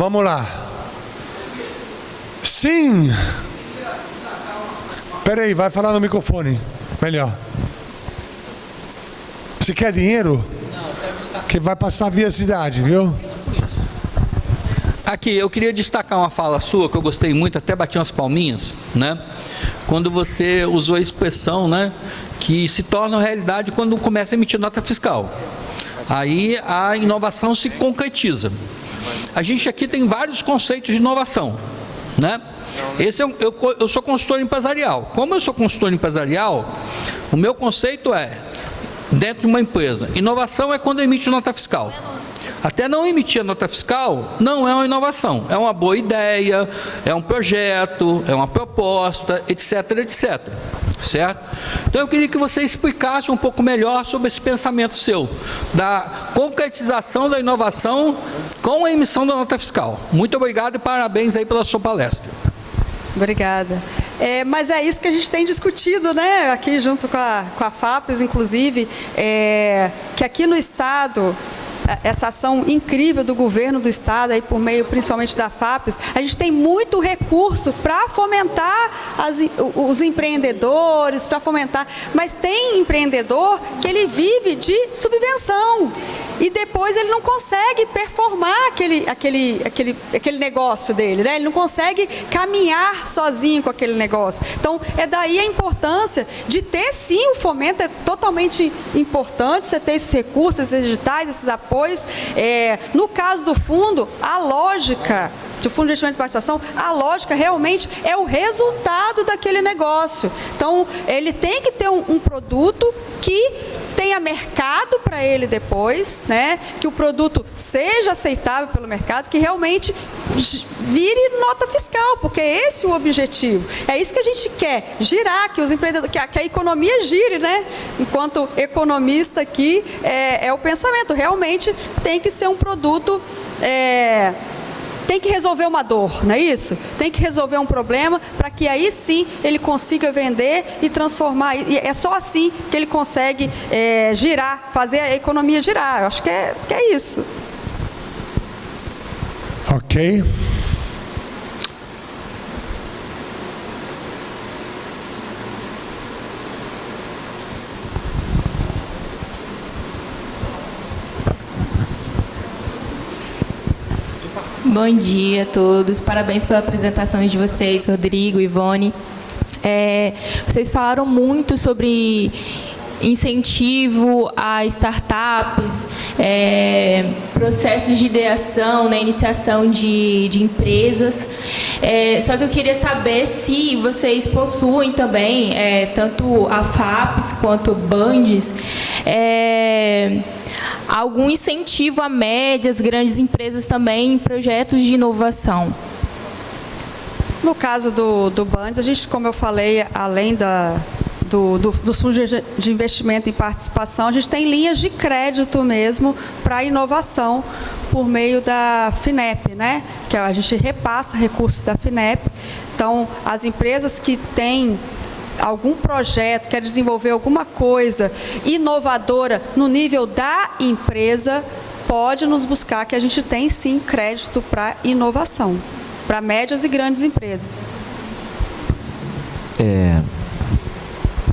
vamos lá. Sim. Peraí, vai falar no microfone. Melhor. Você quer dinheiro? Que vai passar via cidade, viu? Aqui, eu queria destacar uma fala sua que eu gostei muito, até bati umas palminhas, né? Quando você usou a expressão, né, que se torna realidade quando começa a emitir nota fiscal. Aí a inovação se concretiza. A gente aqui tem vários conceitos de inovação, né? Eu sou consultor empresarial. Como eu sou consultor empresarial, o meu conceito é, dentro de uma empresa, inovação é quando emite nota fiscal. Até não emitir a nota fiscal não é uma inovação, é uma boa ideia, é um projeto, é uma proposta, etc, etc. Certo? Então eu queria que você explicasse um pouco melhor sobre esse pensamento seu, da concretização da inovação com a emissão da nota fiscal. Muito obrigado e parabéns aí pela sua palestra. Obrigada. Mas é isso que a gente tem discutido, né, aqui junto com a FAPES, inclusive, que aqui no Estado, essa ação incrível do governo do Estado, aí por meio principalmente da FAPES, a gente tem muito recurso para fomentar os empreendedores, para fomentar, mas tem empreendedor que ele vive de subvenção e depois ele não consegue performar aquele negócio dele, né? Ele não consegue caminhar sozinho com aquele negócio. Então, é daí a importância de ter, sim, o fomento é totalmente importante, você ter esses recursos, esses editais, esses apoios. No caso do fundo, a lógica do Fundo de Investimento e Participação, a lógica realmente é o resultado daquele negócio. Então, ele tem que ter um produto que tenha mercado para ele depois, né? Que o produto seja aceitável pelo mercado, que realmente vire nota fiscal, porque é esse o objetivo. É isso que a gente quer, girar, que os empreendedores, que a economia gire, né? Enquanto economista aqui, é o pensamento. Realmente tem que ser um produto... tem que resolver uma dor, não é isso? Tem que resolver um problema para que aí sim ele consiga vender e transformar. E é só assim que ele consegue girar, fazer a economia girar. Eu acho que é isso. Ok. Bom dia a todos, parabéns pela apresentação de vocês, Rodrigo, Ivone. Vocês falaram muito sobre incentivo a startups, processos de ideação, né, iniciação de empresas. Só que eu queria saber se vocês possuem também, tanto a FAPES quanto o Bandes, algum incentivo a médias, grandes empresas também em projetos de inovação. No caso do Bandes, a gente, como eu falei, além dos fundos de investimento em participação, a gente tem linhas de crédito mesmo para inovação por meio da FINEP, né? Que a gente repassa recursos da FINEP. Então, as empresas que têm algum projeto, quer desenvolver alguma coisa inovadora no nível da empresa, pode nos buscar, que a gente tem sim crédito para inovação, para médias e grandes empresas.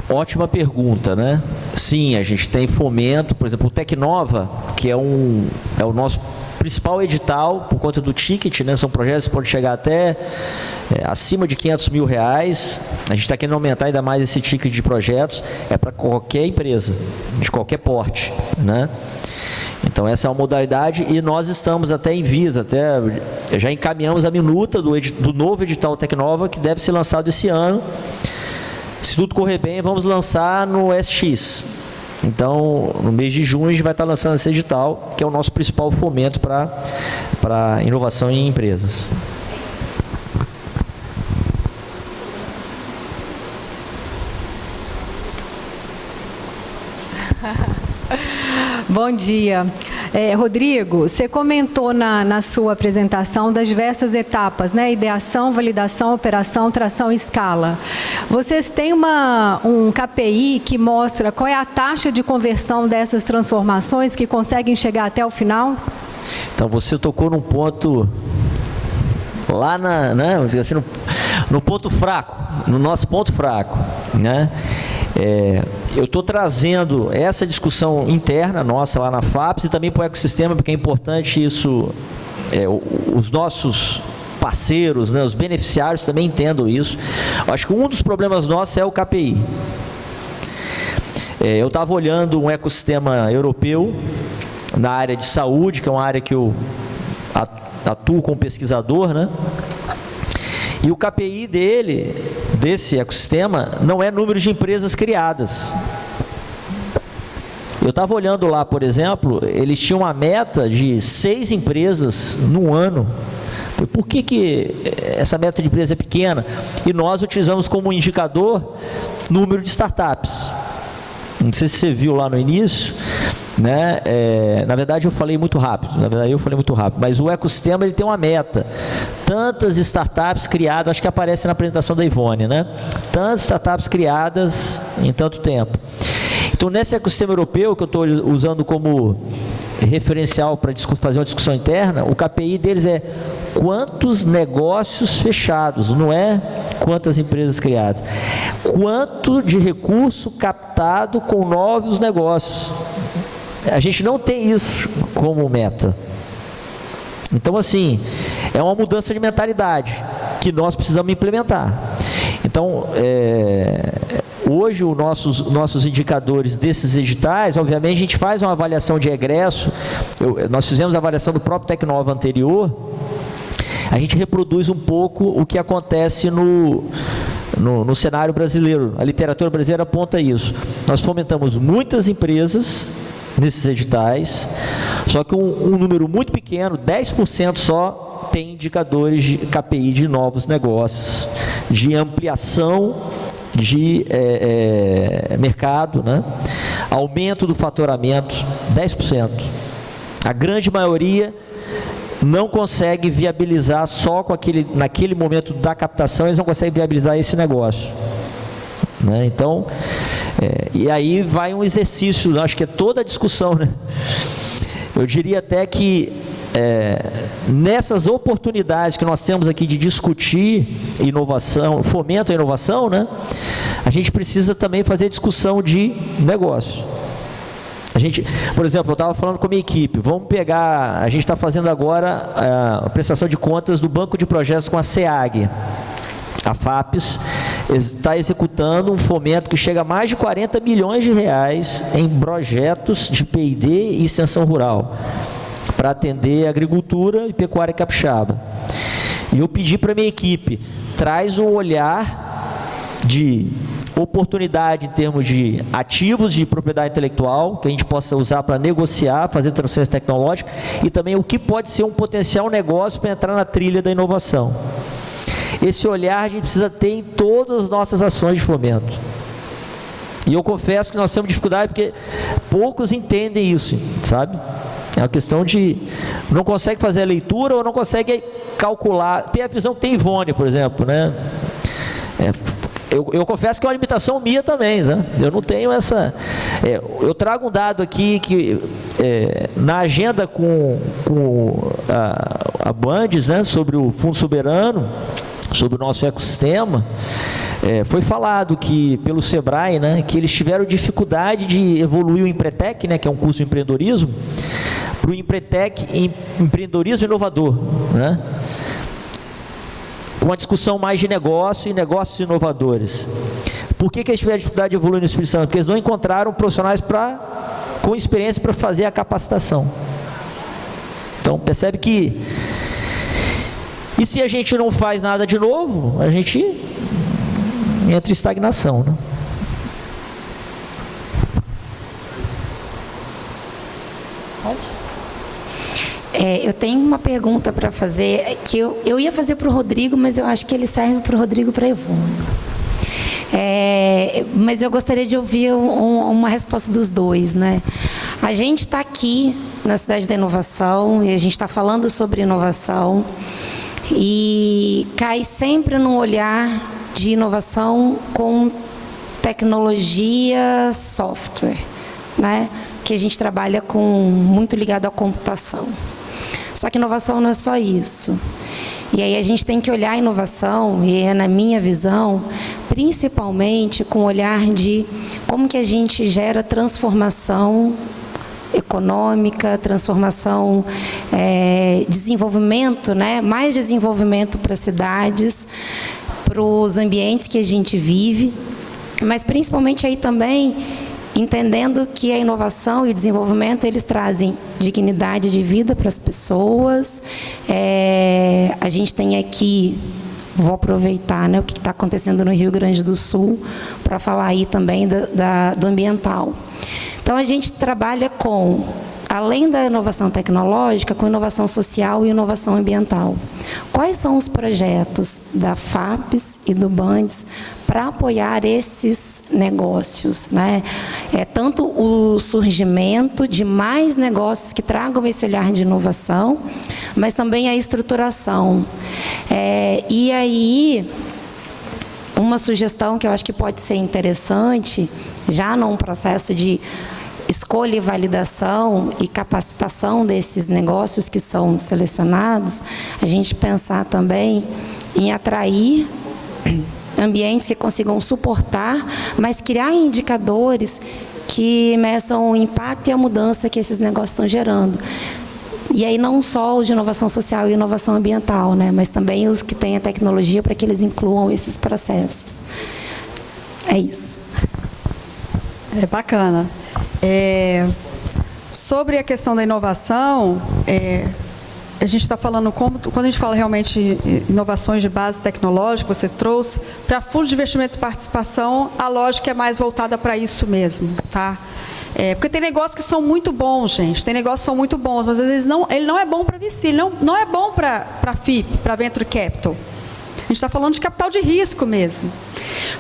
Ótima pergunta, né? Sim, a gente tem fomento, por exemplo, o Tecnova, que é o nosso principal edital, por conta do ticket, né? São projetos que podem chegar até acima de R$500 mil. A gente está querendo aumentar ainda mais esse ticket de projetos, para qualquer empresa, de qualquer porte, né? Então essa é uma modalidade e nós estamos até em vias, já encaminhamos a minuta do novo edital Tecnova, que deve ser lançado esse ano. Se tudo correr bem, vamos lançar no SX. Então, no mês de junho, a gente vai estar lançando esse edital, que é o nosso principal fomento para inovação em empresas. Bom dia. Rodrigo, você comentou na sua apresentação das diversas etapas, né? Ideação, validação, operação, tração e escala. Vocês têm um KPI que mostra qual é a taxa de conversão dessas transformações que conseguem chegar até o final? Então, você tocou num ponto lá vamos dizer assim, no ponto fraco, no nosso ponto fraco, né? Eu estou trazendo essa discussão interna nossa lá na FAPES e também para o ecossistema, porque é importante isso, os nossos parceiros, né, os beneficiários também entendam isso. Eu acho que um dos problemas nossos é o KPI. Eu estava olhando um ecossistema europeu na área de saúde, que é uma área que eu atuo como pesquisador, né? E o KPI desse ecossistema, não é número de empresas criadas. Eu estava olhando lá, por exemplo, eles tinham uma meta de 6 empresas no ano. Por que essa meta de empresa é pequena? E nós utilizamos como indicador número de startups. Não sei se você viu lá no início, né? Na verdade eu falei muito rápido, mas o ecossistema ele tem uma meta. Tantas startups criadas, acho que aparece na apresentação da Ivone, né? Tantas startups criadas em tanto tempo. Então, nesse ecossistema europeu, que eu estou usando como referencial para fazer uma discussão interna, o KPI deles é quantos negócios fechados, não é quantas empresas criadas. Quanto de recurso captado com novos negócios. A gente não tem isso como meta. Então, assim, é uma mudança de mentalidade que nós precisamos implementar. Então, hoje, os nossos indicadores desses editais, obviamente, a gente faz uma avaliação de egresso. Nós fizemos a avaliação do próprio Tecnova anterior. A gente reproduz um pouco o que acontece no cenário brasileiro. A literatura brasileira aponta isso. Nós fomentamos muitas empresas nesses editais, só que um número muito pequeno, 10% só, tem indicadores de KPI de novos negócios, de ampliação de mercado, né? Aumento do faturamento, 10%. A grande maioria não consegue viabilizar só com naquele momento da captação, eles não conseguem viabilizar esse negócio, né? Então, e aí vai um exercício, acho que é toda a discussão, né? Eu diria até que nessas oportunidades que nós temos aqui de discutir inovação, fomento à inovação, né? A gente precisa também fazer discussão de negócio. Por exemplo, eu estava falando com a minha equipe, vamos pegar, a gente está fazendo agora a prestação de contas do banco de projetos com a SEAG. A FAPES está executando um fomento que chega a mais de 40 milhões de reais em projetos de P&D e extensão rural, para atender agricultura e pecuária capixaba. E eu pedi para a minha equipe, traz um olhar de oportunidade em termos de ativos de propriedade intelectual, que a gente possa usar para negociar, fazer transferência tecnológica, e também o que pode ser um potencial negócio para entrar na trilha da inovação. Esse olhar a gente precisa ter em todas as nossas ações de fomento. E eu confesso que nós temos dificuldade porque poucos entendem isso, sabe? É uma questão de não consegue fazer a leitura ou não consegue calcular. Tem a visão que tem Ivone, por exemplo, né? Eu confesso que é uma limitação minha também, né? Eu não tenho essa... eu trago um dado aqui que na agenda com a Bandes, né, sobre o Fundo Soberano, sobre o nosso ecossistema, foi falado que pelo Sebrae, né, que eles tiveram dificuldade de evoluir o Empretec, né, que é um curso de empreendedorismo, para o Empretec, empreendedorismo inovador, né? Com uma discussão mais de negócio e negócios inovadores. Por que eles tiveram dificuldade de evoluir no Espírito Santo? Porque eles não encontraram profissionais com experiência para fazer a capacitação. Então, percebe que... E se a gente não faz nada de novo, a gente entra em estagnação, né? Pode? Eu tenho uma pergunta para fazer, que eu ia fazer para o Rodrigo, mas eu acho que ele serve para o Rodrigo e para a Ivone. Mas eu gostaria de ouvir uma resposta dos dois, né? A gente está aqui na Cidade da Inovação e a gente está falando sobre inovação e cai sempre num olhar de inovação com tecnologia, software, né? Que a gente trabalha muito ligado à computação. Só que inovação não é só isso. E aí a gente tem que olhar a inovação, e é na minha visão, principalmente com o olhar de como que a gente gera transformação econômica, transformação, desenvolvimento, né? Mais desenvolvimento para as cidades, para os ambientes que a gente vive, mas principalmente aí também entendendo que a inovação e o desenvolvimento, eles trazem dignidade de vida para as pessoas. A gente tem aqui, vou aproveitar, né, o que está acontecendo no Rio Grande do Sul, para falar aí também do ambiental. Então, a gente trabalha com, além da inovação tecnológica, com inovação social e inovação ambiental. Quais são os projetos da FAPES e do BANDES para apoiar esses negócios, né? Tanto o surgimento de mais negócios que tragam esse olhar de inovação, mas também a estruturação. E aí, uma sugestão que eu acho que pode ser interessante, já num processo de escolha e validação e capacitação desses negócios que são selecionados, a gente pensar também em atrair ambientes que consigam suportar, mas criar indicadores que meçam o impacto e a mudança que esses negócios estão gerando. E aí não só os de inovação social e inovação ambiental, né, mas também os que têm a tecnologia para que eles incluam esses processos. É isso. É bacana. Sobre a questão da inovação, a gente está falando, quando a gente fala realmente inovações de base tecnológica, você trouxe, para fundo de investimento e participação, a lógica é mais voltada para isso mesmo, tá? Porque tem negócios que são muito bons, gente, tem negócios que são muito bons, mas às vezes ele não é bom para VC, ele não é bom para FIP, para Venture Capital. A gente está falando de capital de risco mesmo.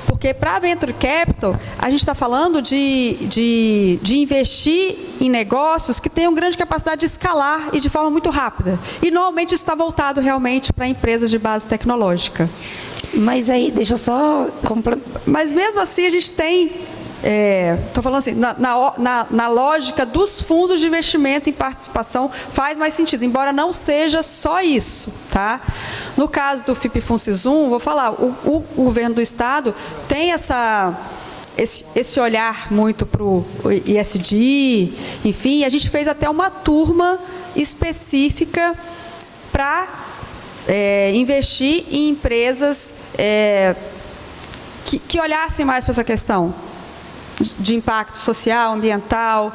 Porque para Venture Capital, a gente está falando de investir em negócios que tenham grande capacidade de escalar e de forma muito rápida. E normalmente isso está voltado realmente para empresas de base tecnológica. Mas aí, deixa eu só... Mas mesmo assim a gente tem... Estou falando assim, na lógica dos fundos de investimento em participação faz mais sentido, embora não seja só isso, tá? No caso do FIP-FUNSIS-1, vou falar, o governo do estado tem esse olhar muito para o ESG, enfim, a gente fez até uma turma específica para investir em empresas que olhassem mais para essa questão de impacto social, ambiental,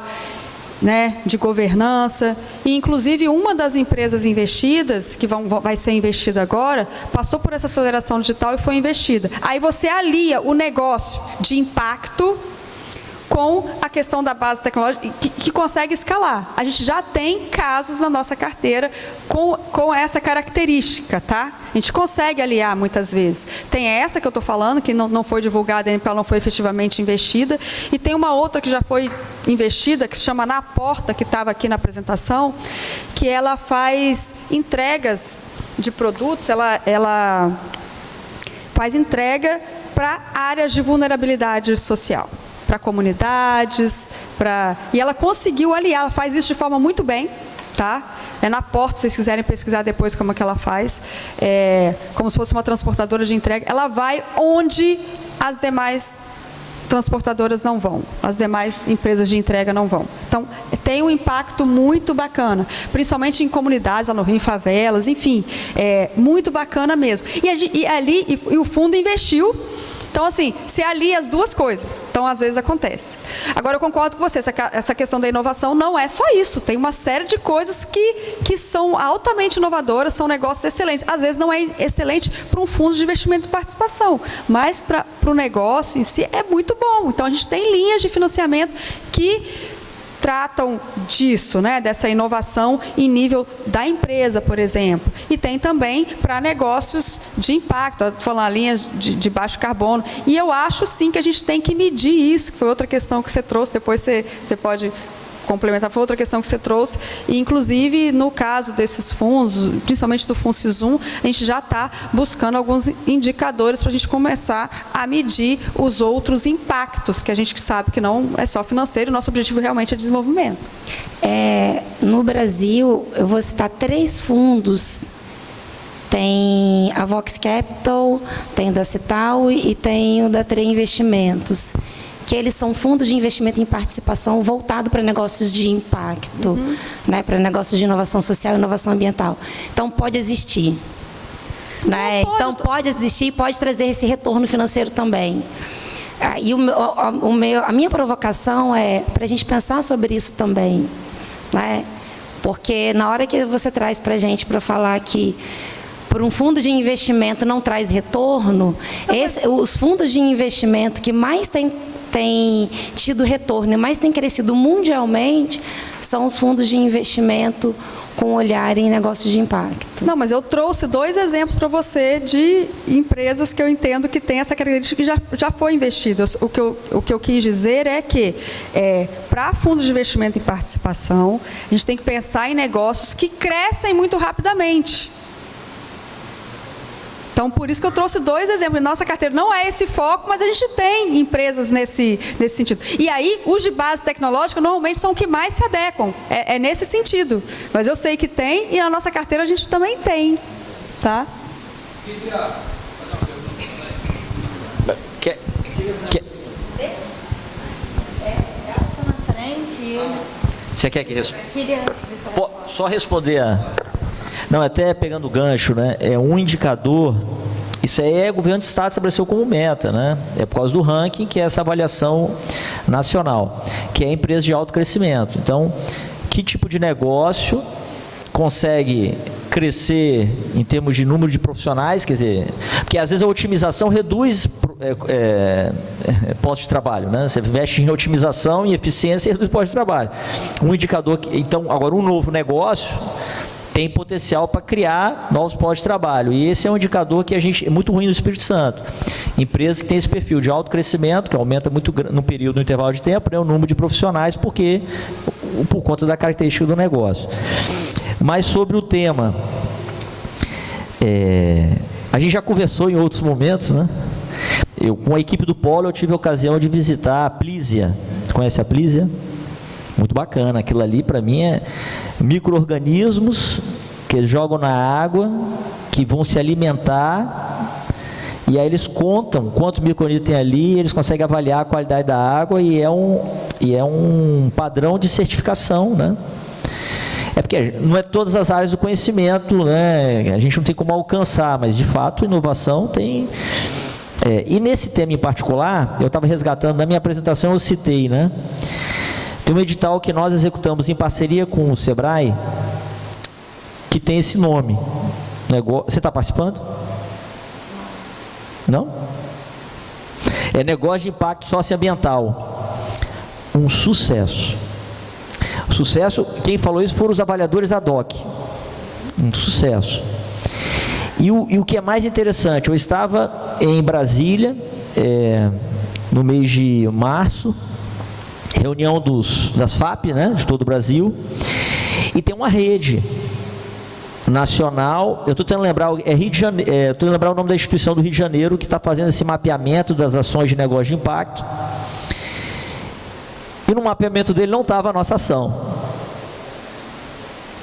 né, de governança. E, inclusive, uma das empresas investidas, que vai ser investida agora, passou por essa aceleração digital e foi investida. Aí você alia o negócio de impacto com a questão da base tecnológica que consegue escalar. A gente já tem casos na nossa carteira com essa característica, tá? A gente consegue aliar muitas vezes. Tem essa que eu estou falando, que não foi divulgada ainda, porque ela não foi efetivamente investida, e tem uma outra que já foi investida, que se chama Na Porta, que estava aqui na apresentação, que ela faz entregas de produtos, ela faz entrega para áreas de vulnerabilidade social, para comunidades, e ela conseguiu aliar, ela faz isso de forma muito bem, tá? Na Porta, se vocês quiserem pesquisar depois como é que ela faz, como se fosse uma transportadora de entrega, ela vai onde as demais transportadoras não vão, as demais empresas de entrega não vão. Então, tem um impacto muito bacana, principalmente em comunidades, lá no Rio, em favelas, enfim, muito bacana mesmo. E o fundo investiu. Então, assim, se alia as duas coisas. Então, às vezes acontece. Agora, eu concordo com você, essa questão da inovação não é só isso. Tem uma série de coisas que são altamente inovadoras, são negócios excelentes. Às vezes não é excelente para um fundo de investimento e participação, mas para o negócio em si é muito bom. Então, a gente tem linhas de financiamento que tratam disso, né, dessa inovação em nível da empresa, por exemplo. E tem também para negócios de impacto, falando linhas de baixo carbono. E eu acho, sim, que a gente tem que medir isso, que foi outra questão que você trouxe, depois você pode complementar, foi outra questão que você trouxe. E, inclusive, no caso desses fundos, principalmente do FUNSIS-1, a gente já está buscando alguns indicadores para a gente começar a medir os outros impactos, que a gente sabe que não é só financeiro, o nosso objetivo realmente é desenvolvimento. No Brasil, eu vou citar 3 fundos Tem a Vox Capital, tem o da Cital e tem o da Trey Investimentos, que eles são fundos de investimento em participação voltado para negócios de impacto, né, para negócios de inovação social e inovação ambiental. Então, pode existir. Né? Então, pode existir e pode trazer esse retorno financeiro também. E a minha provocação é para a gente pensar sobre isso também. Né? Porque na hora que você traz para a gente para falar que por um fundo de investimento não traz retorno, os fundos de investimento que mais têm tido retorno e mais têm crescido mundialmente são os fundos de investimento com olhar em negócios de impacto. Não, mas eu trouxe 2 exemplos para você de empresas que eu entendo que tem essa característica que já foi investido. O que eu quis dizer é que, para fundos de investimento em participação, a gente tem que pensar em negócios que crescem muito rapidamente. Então, por isso que eu trouxe 2 exemplos. Nossa carteira não é esse foco, mas a gente tem empresas nesse sentido. E aí, os de base tecnológica, normalmente, são os que mais se adequam. É nesse sentido. Mas eu sei que tem, e na nossa carteira a gente também tem. Tá? Você quer que responda? Só responder Não, até pegando o gancho, né? É um indicador, isso aí o governo do estado estabeleceu como meta, né? É por causa do ranking, que é essa avaliação nacional, que é a empresa de alto crescimento. Então, que tipo de negócio consegue crescer em termos de número de profissionais, quer dizer, porque às vezes a otimização reduz postos de trabalho, né? Você investe em otimização e eficiência e reduz postos de trabalho. Um indicador então, agora um novo negócio tem potencial para criar novos postos de trabalho. E esse é um indicador que é muito ruim no Espírito Santo. Empresas que têm esse perfil de alto crescimento, que aumenta muito no período, no intervalo de tempo, né, o número de profissionais, por conta da característica do negócio. Mas sobre o tema, a gente já conversou em outros momentos, né? Com a equipe do Polo, eu tive a ocasião de visitar a Plisia. Você conhece a Plisia? Muito bacana, aquilo ali para mim é micro-organismos que eles jogam na água, que vão se alimentar, e aí eles contam quanto micro-organismo tem ali, eles conseguem avaliar a qualidade da água e é um padrão de certificação, né? É porque não é todas as áreas do conhecimento, né? A gente não tem como alcançar, mas de fato inovação tem. E nesse tema em particular, eu estava resgatando, na minha apresentação eu citei, né? Tem um edital que nós executamos em parceria com o Sebrae, que tem esse nome. Você está participando? Não? É negócio de impacto socioambiental. Um sucesso. Sucesso, quem falou isso foram os avaliadores ad hoc. Um sucesso. E o que é mais interessante, eu estava em Brasília, no mês de março, reunião das FAP, né, de todo o Brasil, e tem uma rede nacional, eu estou tentando lembrar, estou lembrar o nome da instituição do Rio de Janeiro, que está fazendo esse mapeamento das ações de negócio de impacto, e no mapeamento dele não estava a nossa ação,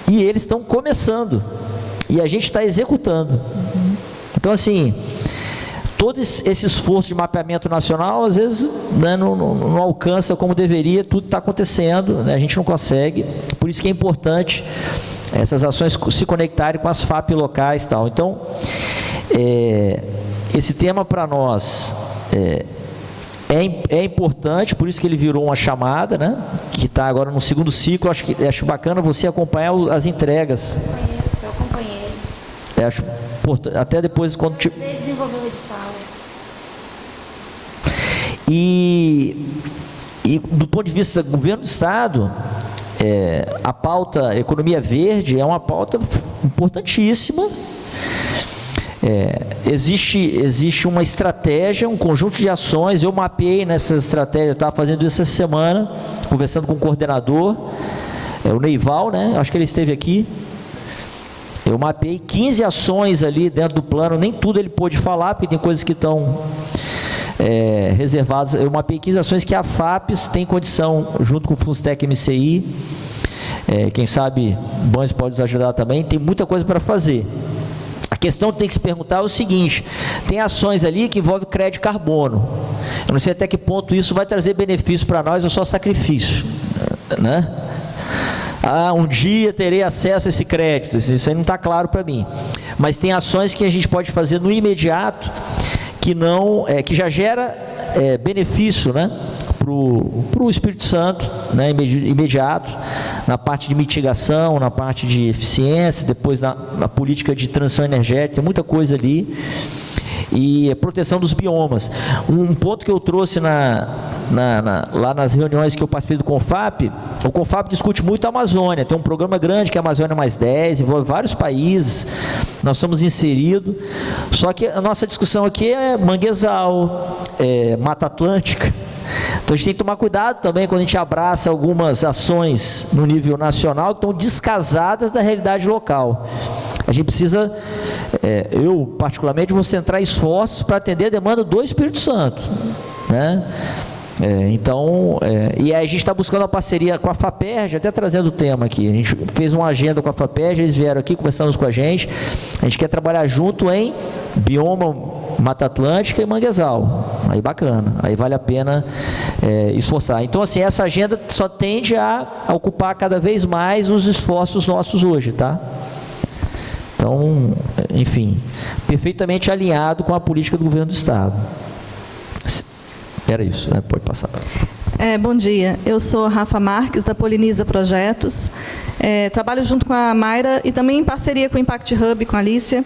e eles estão começando, e a gente está executando. Então, assim, todo esse esforço de mapeamento nacional, às vezes, né, não alcança como deveria, tudo está acontecendo, né, a gente não consegue, por isso que é importante essas ações se conectarem com as FAP locais e tal. Então, esse tema para nós é importante, por isso que ele virou uma chamada, né, que está agora no segundo ciclo. Acho bacana você acompanhar as entregas. Eu acompanhei. Acho importante, até depois quando desenvolver o edital. E do ponto de vista do governo do estado, a pauta economia verde é uma pauta importantíssima. Existe uma estratégia, um conjunto de ações. Eu mapeei nessa estratégia, eu estava fazendo isso essa semana, conversando com o coordenador, o Neival, né? Acho que ele esteve aqui. Eu mapeei 15 ações ali dentro do plano, nem tudo ele pôde falar, porque tem coisas que estão reservadas. Eu mapeei 15 ações que a FAPES tem condição, junto com o Funstec MCI, quem sabe Bans pode nos ajudar também, tem muita coisa para fazer. questão que tem que se perguntar é o seguinte: tem ações ali que envolvem crédito de carbono. Eu não sei até que ponto isso vai trazer benefício para nós ou só sacrifício, né? Um dia terei acesso a esse crédito, isso aí não está claro para mim. Mas tem ações que a gente pode fazer no imediato, que já gera benefício, né, para o Espírito Santo, né, imediato, na parte de mitigação, na parte de eficiência, depois na política de transição energética, tem muita coisa ali. E a proteção dos biomas. Um ponto que eu trouxe lá nas reuniões que eu participei do CONFAP, o CONFAP discute muito a Amazônia, tem um programa grande que é a Amazônia Mais 10, envolve vários países, nós estamos inseridos, só que a nossa discussão aqui é manguezal, Mata Atlântica. Então a gente tem que tomar cuidado também quando a gente abraça algumas ações no nível nacional que estão descasadas da realidade local. A gente precisa, eu particularmente vou centrar esforços para atender a demanda do Espírito Santo, né? E aí a gente está buscando uma parceria com a FAPERJ, até trazendo o tema aqui. A gente fez uma agenda com a FAPERJ, eles vieram aqui, conversamos com a gente quer trabalhar junto em bioma Mata Atlântica e manguezal. Aí bacana, aí vale a pena esforçar. Então, assim, essa agenda só tende a ocupar cada vez mais os esforços nossos hoje, tá? Então, enfim, perfeitamente alinhado com a política do governo do Estado. Era isso, né? Pode passar. Bom dia, eu sou Rafa Marques, da Poliniza Projetos. Trabalho junto com a Mayra e também em parceria com o Impact Hub, com a Alicia.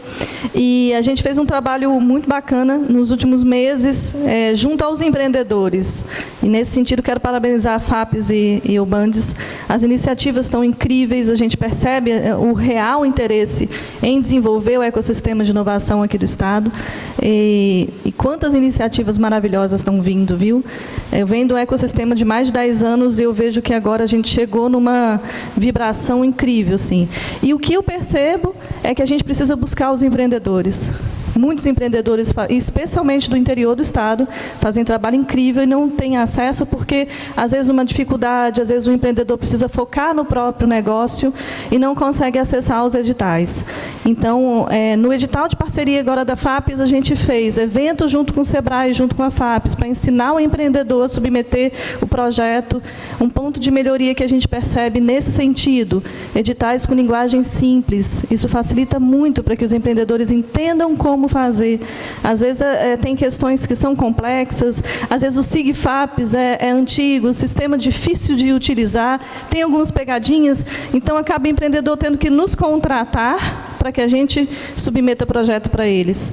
E a gente fez um trabalho muito bacana nos últimos meses, junto aos empreendedores. E, nesse sentido, quero parabenizar a FAPES e o Bandes. As iniciativas estão incríveis, a gente percebe o real interesse em desenvolver o ecossistema de inovação aqui do Estado. E quantas iniciativas maravilhosas estão vindo, viu? Eu venho do ecossistema de mais de 10 anos e eu vejo que agora a gente chegou numa vibração incrível, sim. E o que eu percebo é que a gente precisa buscar os empreendedores. Muitos empreendedores, especialmente do interior do Estado, fazem trabalho incrível e não têm acesso porque, às vezes, uma dificuldade, às vezes o empreendedor precisa focar no próprio negócio e não consegue acessar os editais. Então, no edital de parceria agora da FAPES, a gente fez eventos junto com o SEBRAE, junto com a FAPES, para ensinar o empreendedor a submeter o projeto. Um ponto de melhoria que a gente percebe nesse sentido, editais com linguagem simples. Isso facilita muito para que os empreendedores entendam como fazer. Às vezes tem questões que são complexas, às vezes o SIG-FAPES é antigo, o sistema difícil de utilizar, tem algumas pegadinhas, então acaba o empreendedor tendo que nos contratar para que a gente submeta projeto para eles.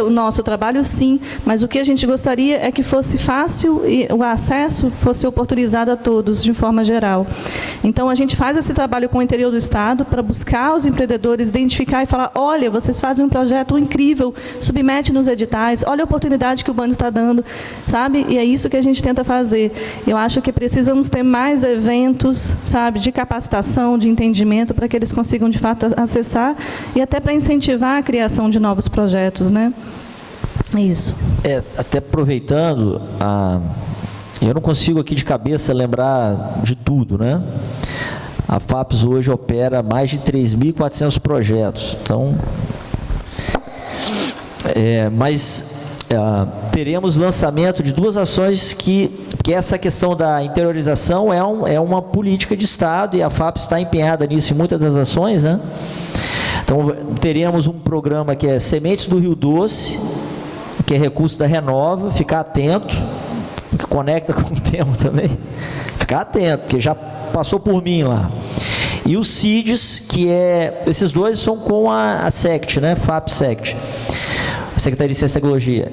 O nosso trabalho, sim, mas o que a gente gostaria é que fosse fácil e o acesso fosse oportunizado a todos, de forma geral. Então, a gente faz esse trabalho com o interior do Estado para buscar os empreendedores, identificar e falar, olha, vocês fazem um projeto incrível, submete nos editais, olha a oportunidade que o Bandes está dando, sabe? E é isso que a gente tenta fazer. Eu acho que precisamos ter mais eventos, sabe, de capacitação, de entendimento, para que eles consigam, de fato, acessar e até para incentivar a criação de novos projetos, né? É isso. Até aproveitando, eu não consigo aqui de cabeça lembrar de tudo, né? A FAPES hoje opera mais de 3.400 projetos, então, mas teremos lançamento de 2 ações que essa questão da interiorização é uma política de Estado e a FAPES está empenhada nisso em muitas das ações, né? Então, teremos um programa que é Sementes do Rio Doce, que é recurso da Renova, ficar atento, que conecta com o tema também, ficar atento, porque já passou por mim lá. E o CIDES, que esses 2 são com a SECT, né? FAP-SECT, Secretaria de Ciência e Tecnologia.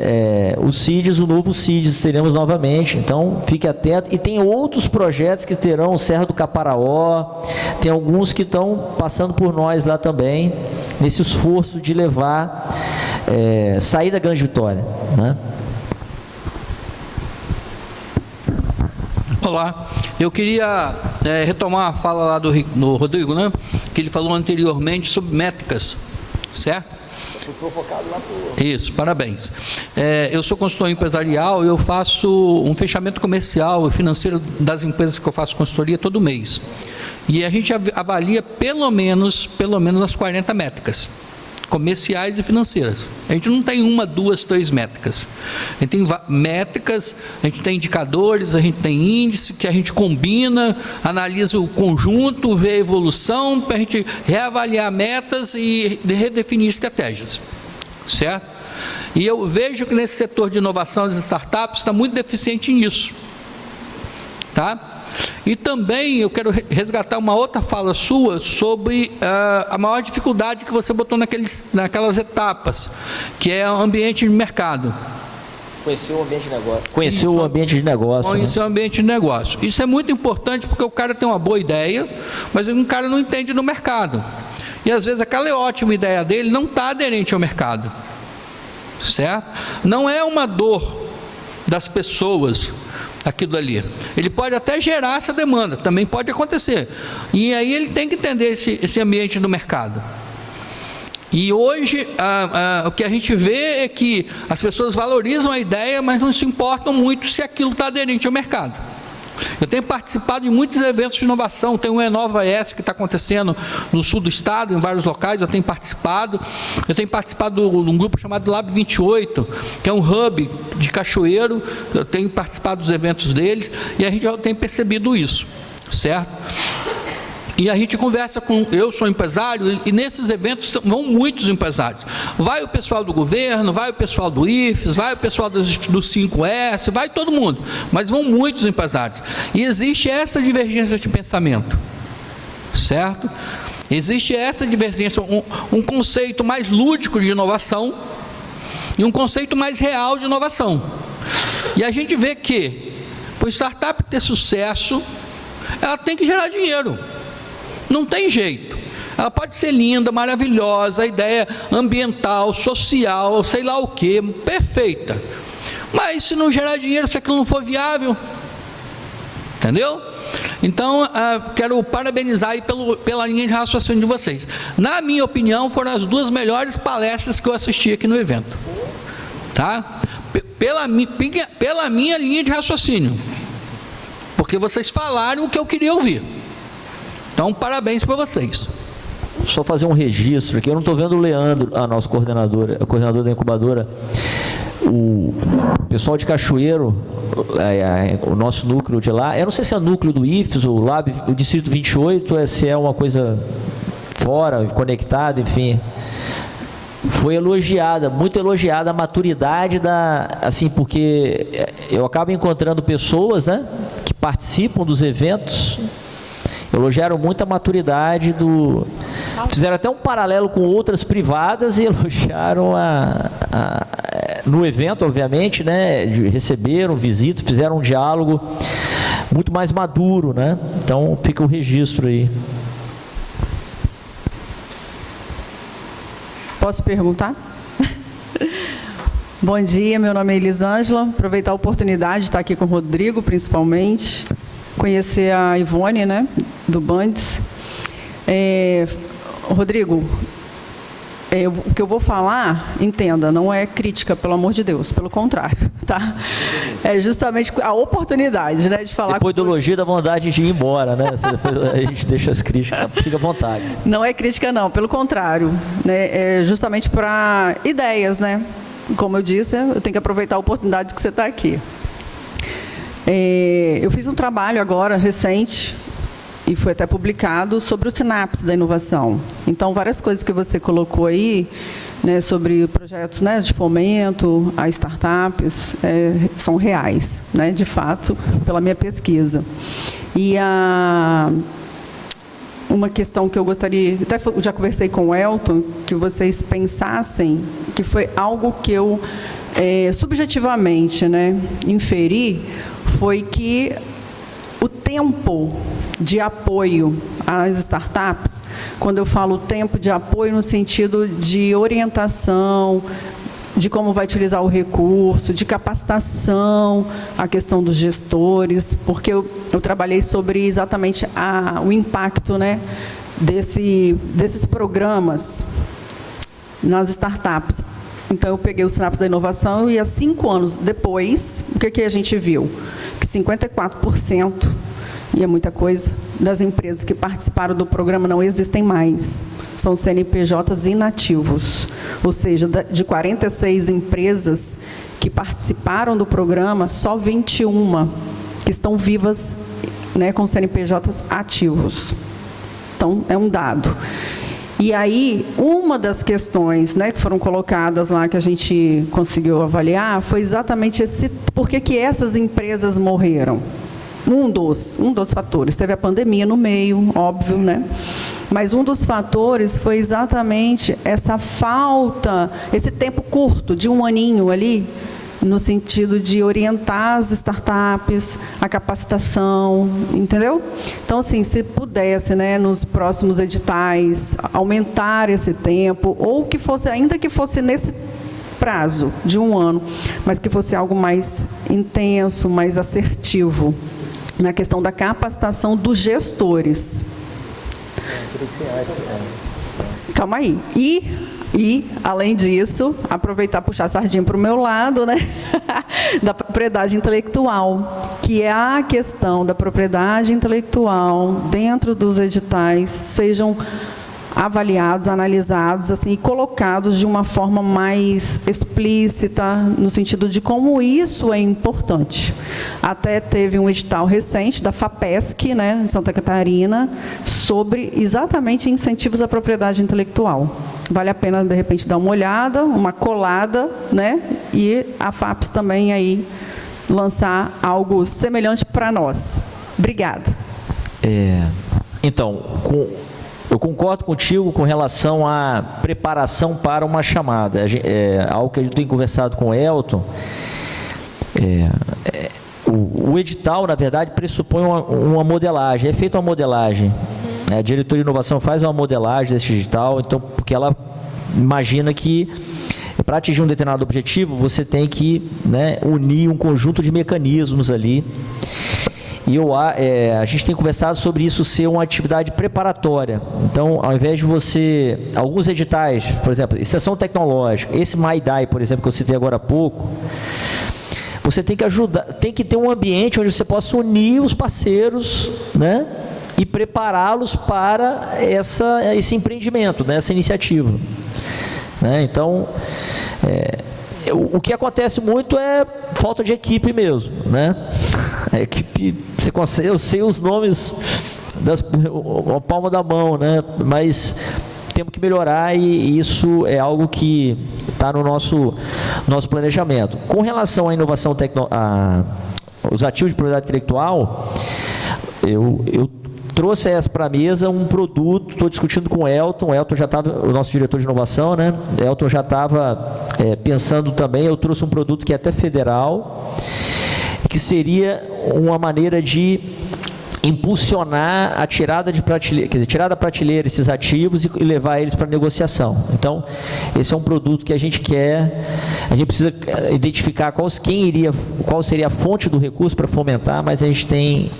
O CIDES, o novo CIDES, teremos novamente, então fique atento. E tem outros projetos que terão Serra do Caparaó, tem alguns que estão passando por nós lá também, nesse esforço de levar, sair da Grande Vitória, né? Olá, eu queria retomar a fala lá do Rodrigo, né? Que ele falou anteriormente sobre métricas, certo? Fui provocado lá por... Isso, parabéns. Eu sou consultor empresarial e eu faço um fechamento comercial e financeiro das empresas que eu faço consultoria todo mês. E a gente avalia pelo menos as 40 métricas, comerciais e financeiras. A gente não tem 1, 2, 3 métricas. A gente tem métricas, a gente tem indicadores, a gente tem índice que a gente combina, analisa o conjunto, vê a evolução, para a gente reavaliar metas e redefinir estratégias. Certo? E eu vejo que nesse setor de inovação das startups está muito deficiente nisso. Tá? E também eu quero resgatar uma outra fala sua sobre a maior dificuldade que você botou naquelas etapas, que é o ambiente de mercado. Conhecer o ambiente de negócio. Conhecer o ambiente de negócio. Conhecer o ambiente de negócio. Isso é muito importante porque o cara tem uma boa ideia, mas o cara não entende do mercado. E às vezes aquela ótima ideia dele não está aderente ao mercado. Certo? Não é uma dor das pessoas aquilo ali. Ele pode até gerar essa demanda, também pode acontecer. E aí ele tem que entender esse ambiente do mercado. E hoje o que a gente vê é que as pessoas valorizam a ideia, mas não se importam muito se aquilo está aderente ao mercado. Eu tenho participado de muitos eventos de inovação, tem o Enova S que está acontecendo no sul do estado, em vários locais, eu tenho participado de um grupo chamado Lab 28, que é um hub de Cachoeiro, eu tenho participado dos eventos deles, e a gente já tem percebido isso, certo? E a gente conversa eu sou empresário, e nesses eventos vão muitos empresários. Vai o pessoal do governo, vai o pessoal do IFES, vai o pessoal do 5S, vai todo mundo, mas vão muitos empresários. E existe essa divergência de pensamento, certo? Existe essa divergência, um conceito mais lúdico de inovação e um conceito mais real de inovação. E a gente vê que, para a startup ter sucesso, ela tem que gerar dinheiro. Não tem jeito. Ela pode ser linda, maravilhosa, a ideia ambiental, social, sei lá o que, perfeita. Mas se não gerar dinheiro, se aquilo não for viável, entendeu? Então, quero parabenizar aí pela linha de raciocínio de vocês. Na minha opinião, foram as 2 melhores palestras que eu assisti aqui no evento. Tá? Pela minha linha de raciocínio. Porque vocês falaram o que eu queria ouvir. Então, parabéns para vocês. Só fazer um registro aqui. Eu não estou vendo o Leandro, a nossa coordenadora, a coordenadora da incubadora. O pessoal de Cachoeiro, o nosso núcleo de lá, eu não sei se é núcleo do IFES, o Lab, o Distrito 28, se é uma coisa fora, conectada, enfim. Foi elogiada, muito elogiada a maturidade assim, porque eu acabo encontrando pessoas, né, que participam dos eventos. Elogiaram muito a maturidade fizeram até um paralelo com outras privadas e elogiaram no evento, obviamente, né? Receberam visitas, fizeram um diálogo muito mais maduro, né? Então fica o registro aí. Posso perguntar? Bom dia, meu nome é Elisângela. Aproveitar a oportunidade de estar aqui com o Rodrigo, principalmente. Conhecer a Ivone, né, do Bandes. Rodrigo, o que eu vou falar, entenda, não é crítica, pelo amor de Deus, pelo contrário, tá? É justamente a oportunidade, né, de falar. Depois da elogio, dá vontade de ir embora, né? A gente deixa as críticas, fica à vontade. Não é crítica, não, pelo contrário, né? É justamente para ideias, né? Como eu disse, eu tenho que aproveitar a oportunidade que você está aqui. Eu fiz um trabalho agora, recente, e foi até publicado, sobre o Sinapse da inovação. Então, várias coisas que você colocou aí, né, sobre projetos, né, de fomento a startups, são reais, né, de fato, pela minha pesquisa. E uma questão que eu gostaria, até já conversei com o Elton, que vocês pensassem, que foi algo que eu, subjetivamente, né, inferi, foi que o tempo de apoio às startups, quando eu falo tempo de apoio no sentido de orientação, de como vai utilizar o recurso, de capacitação, a questão dos gestores, porque eu trabalhei sobre exatamente o impacto, né, desses programas nas startups. Então, eu peguei o Sinapse da Inovação e, há 5 anos depois, o que a gente viu? Que 54% e é muita coisa, das empresas que participaram do programa não existem mais. São CNPJs inativos. Ou seja, de 46 empresas que participaram do programa, só 21 que estão vivas, né, com CNPJs ativos. Então, é um dado. E aí, uma das questões, né, que foram colocadas lá, que a gente conseguiu avaliar, foi exatamente por que essas empresas morreram. Um dos fatores. Teve a pandemia no meio, óbvio, né? Mas um dos fatores foi exatamente essa falta, esse tempo curto, de um aninho ali, no sentido de orientar as startups, a capacitação, entendeu? Então, assim, se pudesse, né, nos próximos editais, aumentar esse tempo, ou que fosse, ainda que fosse nesse prazo de um ano, mas que fosse algo mais intenso, mais assertivo, na questão da capacitação dos gestores. Calma aí. E, além disso, aproveitar, puxar a sardinha para o meu lado, né? Da propriedade intelectual, que é a questão da propriedade intelectual dentro dos editais sejam avaliados, analisados, assim, e colocados de uma forma mais explícita, no sentido de como isso é importante. Até teve um edital recente da FAPESC, né, em Santa Catarina, sobre exatamente incentivos à propriedade intelectual. Vale a pena, de repente, dar uma olhada, uma colada, né, e a FAPES também aí lançar algo semelhante para nós. Obrigada. Então, eu concordo contigo com relação à preparação para uma chamada. Algo que a gente tem conversado com o Elton. O edital, na verdade, pressupõe uma modelagem. É feita uma modelagem. A diretoria de inovação faz uma modelagem desse edital, então, porque ela imagina que para atingir um determinado objetivo, você tem que, né, unir um conjunto de mecanismos ali. E a gente tem conversado sobre isso ser uma atividade preparatória. Então, ao invés de você... Alguns editais, por exemplo, extensão tecnológica, esse MyDai, por exemplo, que eu citei agora há pouco, você tem que ajudar, tem que ter um ambiente onde você possa unir os parceiros, né, e prepará-los para esse empreendimento, né, essa iniciativa. Né? Então, o que acontece muito é falta de equipe mesmo, né? A equipe, eu sei os nomes a palma da mão, né? Mas temos que melhorar e isso é algo que está no nosso planejamento. Com relação à inovação os ativos de propriedade intelectual, eu trouxe para a mesa um produto, estou discutindo com o Elton já estava, o nosso diretor de inovação, né? Elton já estava pensando também, eu trouxe um produto que é até federal, que seria uma maneira de impulsionar a tirada de prateleira, quer dizer, tirar da prateleira esses ativos e levar eles para negociação. Então, esse é um produto que a gente precisa identificar qual seria a fonte do recurso para fomentar, mas a gente tem...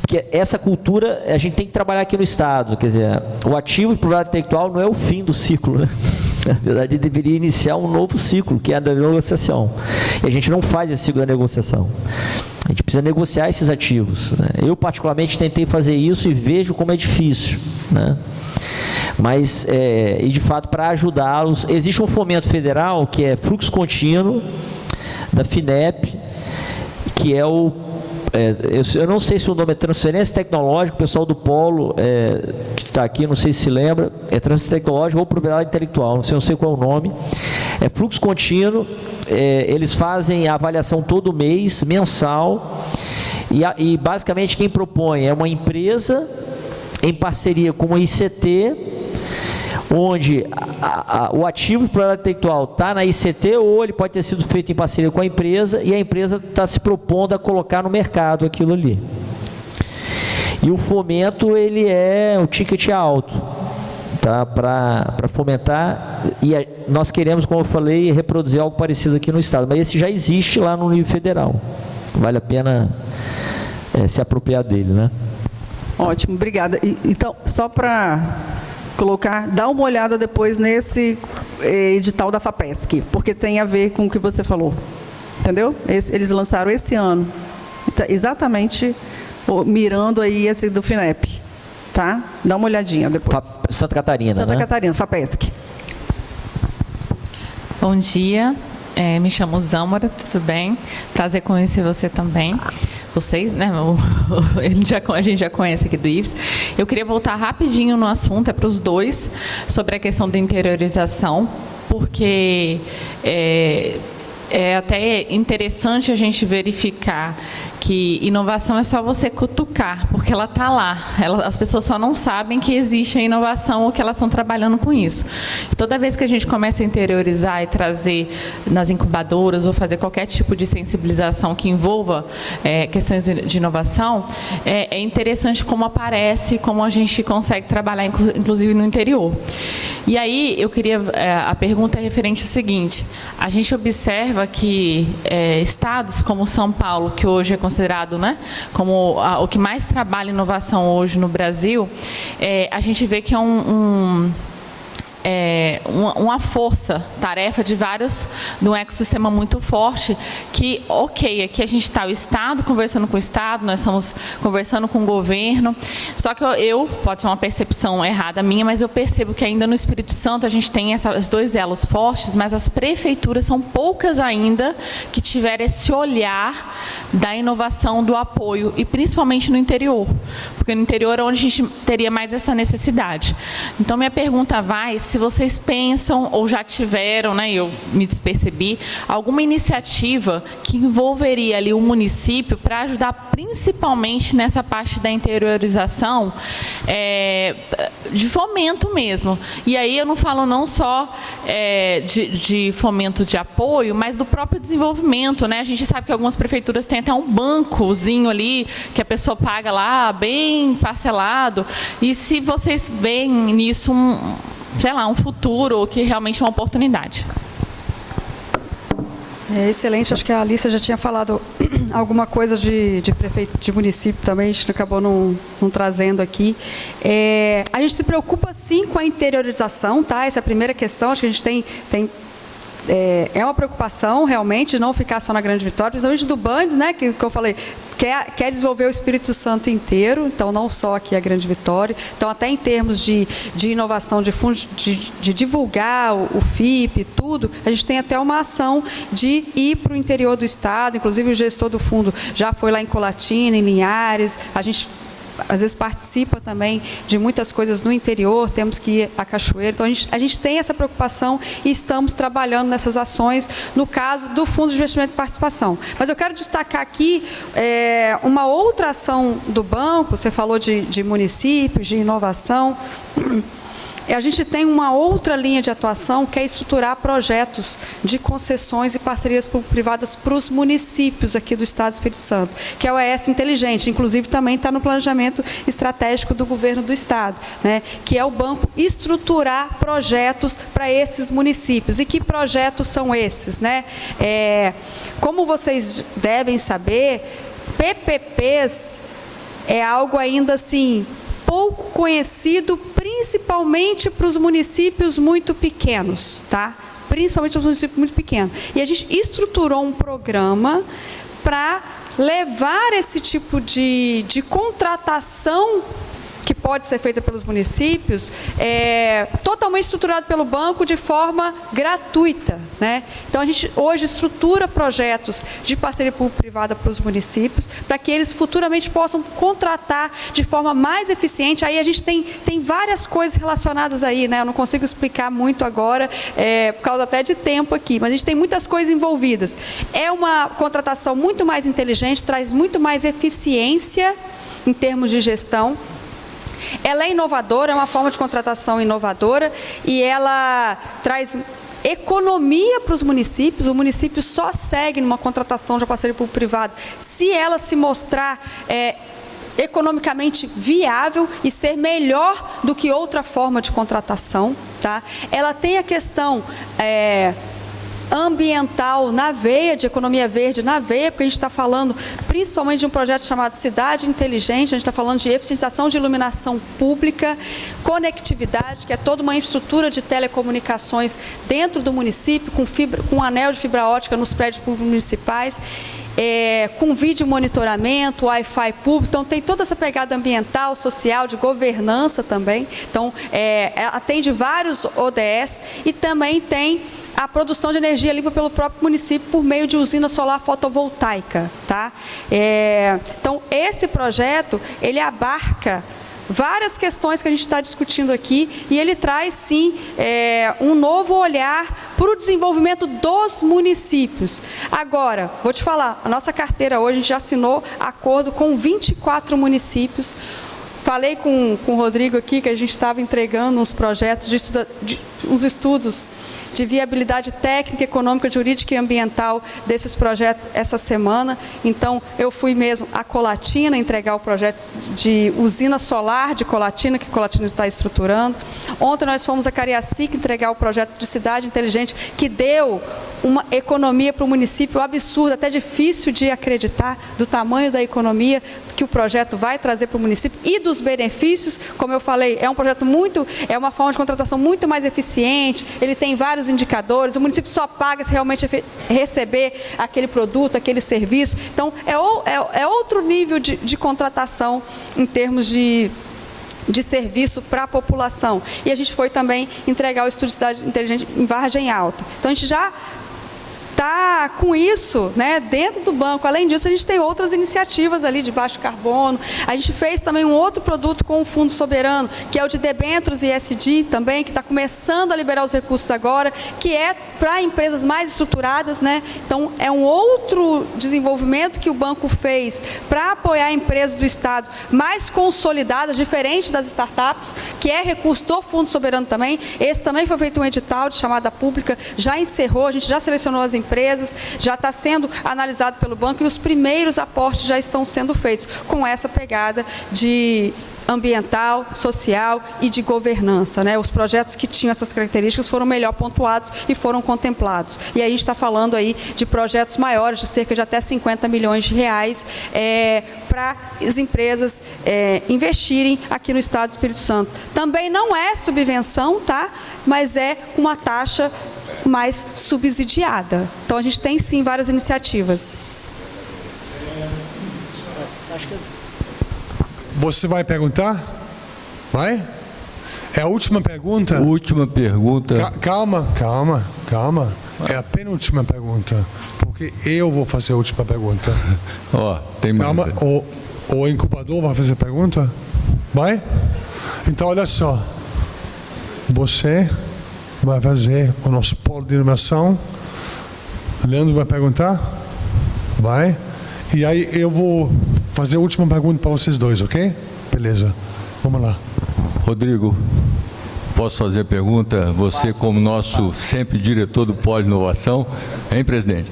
Porque essa cultura, a gente tem que trabalhar aqui no Estado, quer dizer, o ativo de propriedade intelectual não é o fim do ciclo, né? Na verdade, deveria iniciar um novo ciclo, que é a da negociação. E a gente não faz esse ciclo da negociação. A gente precisa negociar esses ativos, né? Eu, particularmente, tentei fazer isso e vejo como é difícil, né? Mas, e de fato, para ajudá-los, existe um fomento federal, que é fluxo contínuo, da FINEP, que é eu não sei se o nome é transferência tecnológica, o pessoal do Polo, que está aqui, não sei se lembra, é transferência tecnológica ou propriedade intelectual, não sei qual é o nome, é fluxo contínuo, eles fazem a avaliação todo mês, mensal, e basicamente quem propõe é uma empresa em parceria com o ICT, onde o ativo de propriedade intelectual está na ICT ou ele pode ter sido feito em parceria com a empresa e a empresa está se propondo a colocar no mercado aquilo ali. E o fomento, ele é o ticket alto, tá? Para fomentar, e nós queremos, como eu falei, reproduzir algo parecido aqui no Estado, mas esse já existe lá no nível federal. Vale a pena se apropriar dele, né? Ótimo, obrigada. Então, só para colocar, dá uma olhada depois nesse edital da FAPESC, porque tem a ver com o que você falou, entendeu? Eles lançaram esse ano, exatamente mirando aí esse do FINEP, tá? Dá uma olhadinha depois. Santa Catarina, Santa né? Catarina, FAPESC. Bom dia, me chamo Zâmara, tudo bem? Prazer conhecer você também. Vocês, né? A gente já conhece aqui do IFES. Eu queria voltar rapidinho no assunto, é para os dois, sobre a questão da interiorização, porque é até interessante a gente verificar que inovação é só você cutucar, porque ela está lá. As pessoas só não sabem que existe a inovação ou que elas estão trabalhando com isso. E toda vez que a gente começa a interiorizar e trazer nas incubadoras ou fazer qualquer tipo de sensibilização que envolva questões de inovação, é interessante como aparece, como a gente consegue trabalhar, inclusive no interior. E aí, eu queria... a pergunta é referente ao seguinte: a gente observa que estados como São Paulo, que hoje é considerado, né, como o que mais trabalha inovação hoje no Brasil, a gente vê que é uma força-tarefa de vários, de um ecossistema muito forte, que, aqui a gente está o Estado conversando com o Estado, nós estamos conversando com o governo, só que pode ser uma percepção errada minha, mas eu percebo que ainda no Espírito Santo a gente tem esses dois elos fortes, mas as prefeituras são poucas ainda que tiveram esse olhar da inovação, do apoio, e principalmente no interior, porque no interior é onde a gente teria mais essa necessidade. Então, minha pergunta vai se vocês pensam ou já tiveram, né, eu me despercebi, alguma iniciativa que envolveria ali o município para ajudar principalmente nessa parte da interiorização, de fomento mesmo. E aí eu não falo não só de fomento de apoio, mas do próprio desenvolvimento, né? A gente sabe que algumas prefeituras têm até um bancozinho ali, que a pessoa paga lá, bem parcelado, e se vocês veem nisso um futuro, ou que realmente é uma oportunidade. Excelente, acho que a Alicia já tinha falado alguma coisa de prefeito, de município também, a gente acabou não trazendo aqui. A gente se preocupa sim com a interiorização, tá? Essa é a primeira questão, acho que a gente tem uma preocupação realmente de não ficar só na Grande Vitória, principalmente do Bandes, né, que eu falei, quer desenvolver o Espírito Santo inteiro, então não só aqui a Grande Vitória. Então, até em termos de inovação, de divulgar o FIP, tudo, a gente tem até uma ação de ir para o interior do estado, inclusive o gestor do fundo já foi lá em Colatina, em Linhares, a gente às vezes participa também de muitas coisas no interior, temos que ir à Cachoeira, então a gente tem essa preocupação e estamos trabalhando nessas ações, no caso do Fundo de Investimento e Participação. Mas eu quero destacar aqui uma outra ação do banco, você falou de municípios, de inovação. A gente tem uma outra linha de atuação que é estruturar projetos de concessões e parcerias público-privadas para os municípios aqui do Estado do Espírito Santo, que é o ES Inteligente, inclusive também está no planejamento estratégico do governo do Estado, né, que é o banco estruturar projetos para esses municípios. E que projetos são esses, né? Como vocês devem saber, PPPs é algo ainda assim pouco conhecido, principalmente para os municípios muito pequenos, tá? Principalmente os municípios muito pequenos. E a gente estruturou um programa para levar esse tipo de contratação que pode ser feita pelos municípios, totalmente estruturado pelo banco de forma gratuita, né? Então, a gente hoje estrutura projetos de parceria público-privada para os municípios, para que eles futuramente possam contratar de forma mais eficiente. Aí a gente tem várias coisas relacionadas aí, né? Eu não consigo explicar muito agora, por causa até de tempo aqui, mas a gente tem muitas coisas envolvidas. É uma contratação muito mais inteligente, traz muito mais eficiência em termos de gestão. Ela é inovadora, é uma forma de contratação inovadora e ela traz economia para os municípios. O município só segue numa contratação de parceria público-privada se ela se mostrar economicamente viável e ser melhor do que outra forma de contratação, tá? Ela tem a questão ambiental na veia, de economia verde na veia, porque a gente está falando principalmente de um projeto chamado Cidade Inteligente, a gente está falando de eficientização de iluminação pública, conectividade, que é toda uma infraestrutura de telecomunicações dentro do município, com um anel de fibra ótica nos prédios públicos municipais. com vídeo monitoramento, Wi-Fi público, então tem toda essa pegada ambiental, social, de governança também. Então, atende vários ODS e também tem a produção de energia limpa pelo próprio município por meio de usina solar fotovoltaica, tá? Então, esse projeto, ele abarca várias questões que a gente está discutindo aqui e ele traz, sim, um novo olhar para o desenvolvimento dos municípios. Agora, vou te falar, a nossa carteira hoje, a gente já assinou acordo com 24 municípios. Falei com o Rodrigo aqui que a gente estava entregando uns projetos, uns estudos de viabilidade técnica, econômica, jurídica e ambiental desses projetos essa semana. Então, eu fui mesmo a Colatina entregar o projeto de usina solar de Colatina, que Colatina está estruturando. Ontem nós fomos a Cariacica entregar o projeto de cidade inteligente, que deu uma economia para o município absurda, até difícil de acreditar do tamanho da economia que o projeto vai trazer para o município e dos benefícios. Como eu falei, é um projeto é uma forma de contratação muito mais eficiente, ele tem vários indicadores, o município só paga se realmente receber aquele produto, aquele serviço. Então, é outro nível de contratação em termos de serviço para a população. E a gente foi também entregar o estudo de cidade inteligente em Vargem Alta. Então, a gente já está com isso, né, dentro do banco. Além disso, a gente tem outras iniciativas ali de baixo carbono. A gente fez também um outro produto com o Fundo Soberano, que é o de debêntures e ESG também, que está começando a liberar os recursos agora, que é para empresas mais estruturadas, né? Então, é um outro desenvolvimento que o banco fez para apoiar empresas do Estado mais consolidadas, diferente das startups, que é recurso do Fundo Soberano também. Esse também foi feito um edital de chamada pública, já encerrou, a gente já selecionou as empresas, já está sendo analisado pelo banco e os primeiros aportes já estão sendo feitos com essa pegada de ambiental, social e de governança, né? Os projetos que tinham essas características foram melhor pontuados e foram contemplados. E aí a gente está falando aí de projetos maiores, de cerca de até 50 milhões de reais para as empresas investirem aqui no Estado do Espírito Santo. Também não é subvenção, tá? Mas é uma taxa mais subsidiada. Então, a gente tem, sim, várias iniciativas. Você vai perguntar? Vai? É a última pergunta? Última pergunta. Calma. É a penúltima pergunta. Porque eu vou fazer a última pergunta. Tem mais. Calma, o incubador vai fazer a pergunta? Vai? Então, olha só. Você vai fazer o nosso polo de inovação. Leandro vai perguntar? Vai. E aí eu vou fazer a última pergunta para vocês dois, ok? Beleza. Vamos lá. Rodrigo, posso fazer a pergunta? Você, como nosso sempre diretor do Polo de Inovação, hein, presidente?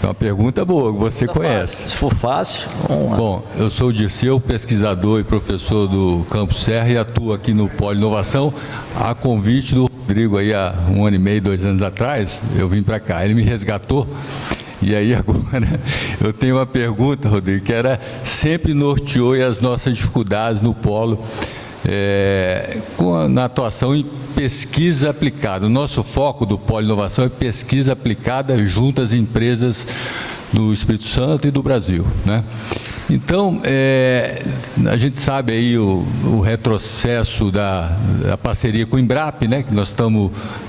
É uma pergunta boa, que você conhece. Fácil. Se for fácil, vamos lá. Bom, eu sou o Dirceu, pesquisador e professor do Campus Serra e atuo aqui no Polo de Inovação a convite do Rodrigo aí há 1 ano e meio, 2 anos atrás. Eu vim para cá, ele me resgatou. E aí agora eu tenho uma pergunta, Rodrigo, que sempre norteou as nossas dificuldades no Polo, na atuação em pesquisa aplicada. O nosso foco do Polo de Inovação é pesquisa aplicada junto às empresas do Espírito Santo e do Brasil, né? Então, a gente sabe aí o retrocesso da parceria com o Embrapa, né, que nós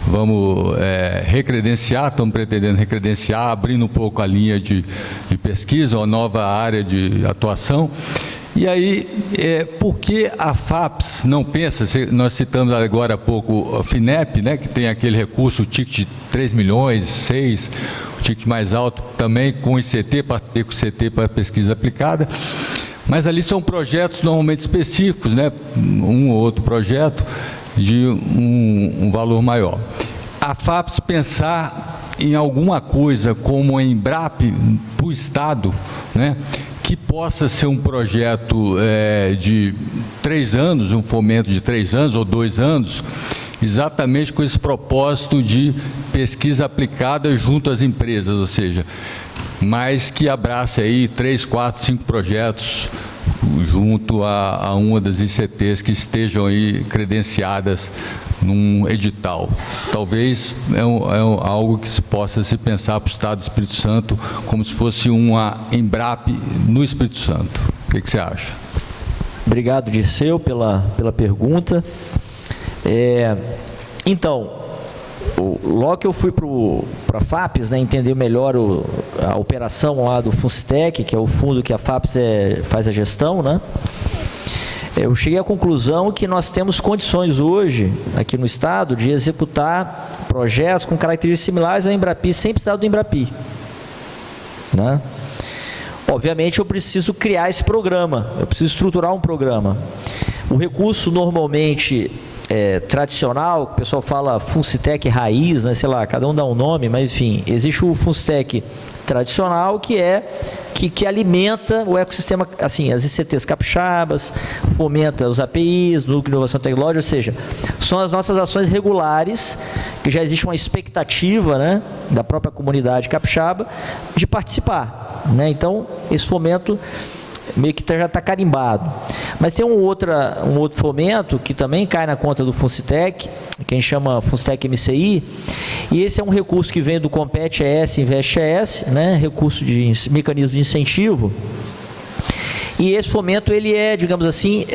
vamos recredenciar, estamos pretendendo recredenciar, abrindo um pouco a linha de pesquisa, uma nova área de atuação. E aí, por que a FAPES não pensa, nós citamos agora há pouco a FINEP, né, que tem aquele recurso, o ticket de 3 milhões, 6, o ticket mais alto também com o ICT, parceria com o ICT para pesquisa aplicada, mas ali são projetos normalmente específicos, né, um ou outro projeto de um valor maior. A FAPES pensar em alguma coisa como a Embrapa para o Estado, né, que possa ser um projeto de 3 anos, um fomento de 3 anos ou 2 anos, exatamente com esse propósito de pesquisa aplicada junto às empresas, ou seja, mas que abrace aí 3, 4, 5 projetos junto a uma das ICTs que estejam aí credenciadas num edital. Talvez algo que se possa se pensar para o Estado do Espírito Santo como se fosse uma Embrap no Espírito Santo. O que você acha? Obrigado, Dirceu, pela pergunta. Então, logo que eu fui para a FAPES, né, entender melhor a operação lá do FUNCITEC, que é o fundo que a FAPES faz a gestão, né, eu cheguei à conclusão que nós temos condições hoje, aqui no Estado, de executar projetos com características similares ao Embrapi, sem precisar do Embrapi, né? Obviamente, eu preciso criar esse programa, eu preciso estruturar um programa. O recurso, normalmente, tradicional, o pessoal fala FUNCITEC raiz, né, sei lá, cada um dá um nome, mas enfim, existe o FUNCITEC tradicional, que alimenta o ecossistema, assim, as ICTs capixabas, fomenta os APIs, Núcleo de Inovação Tecnológica, ou seja, são as nossas ações regulares, que já existe uma expectativa, né, da própria comunidade capixaba de participar, né? Então, esse fomento meio que já está carimbado. Mas tem um outro fomento que também cai na conta do FUNCITEC, que a gente chama FUNCITEC MCI, e esse é um recurso que vem do Compete ES, Investe ES, né, recurso de mecanismo de incentivo. E esse fomento, ele digamos assim,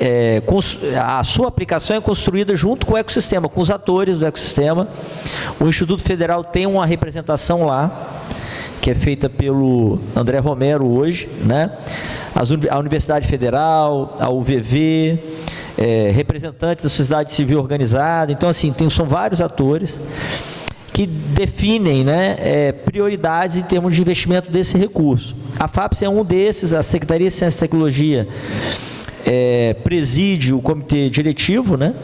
a sua aplicação é construída junto com o ecossistema, com os atores do ecossistema. O Instituto Federal tem uma representação lá, que é feita pelo André Romero hoje, né? A Universidade Federal, a UVV, representantes da sociedade civil organizada. Então, assim, são vários atores que definem, né, prioridades em termos de investimento desse recurso. A FAPES é um desses, a Secretaria de Ciência e Tecnologia preside o comitê diretivo, né?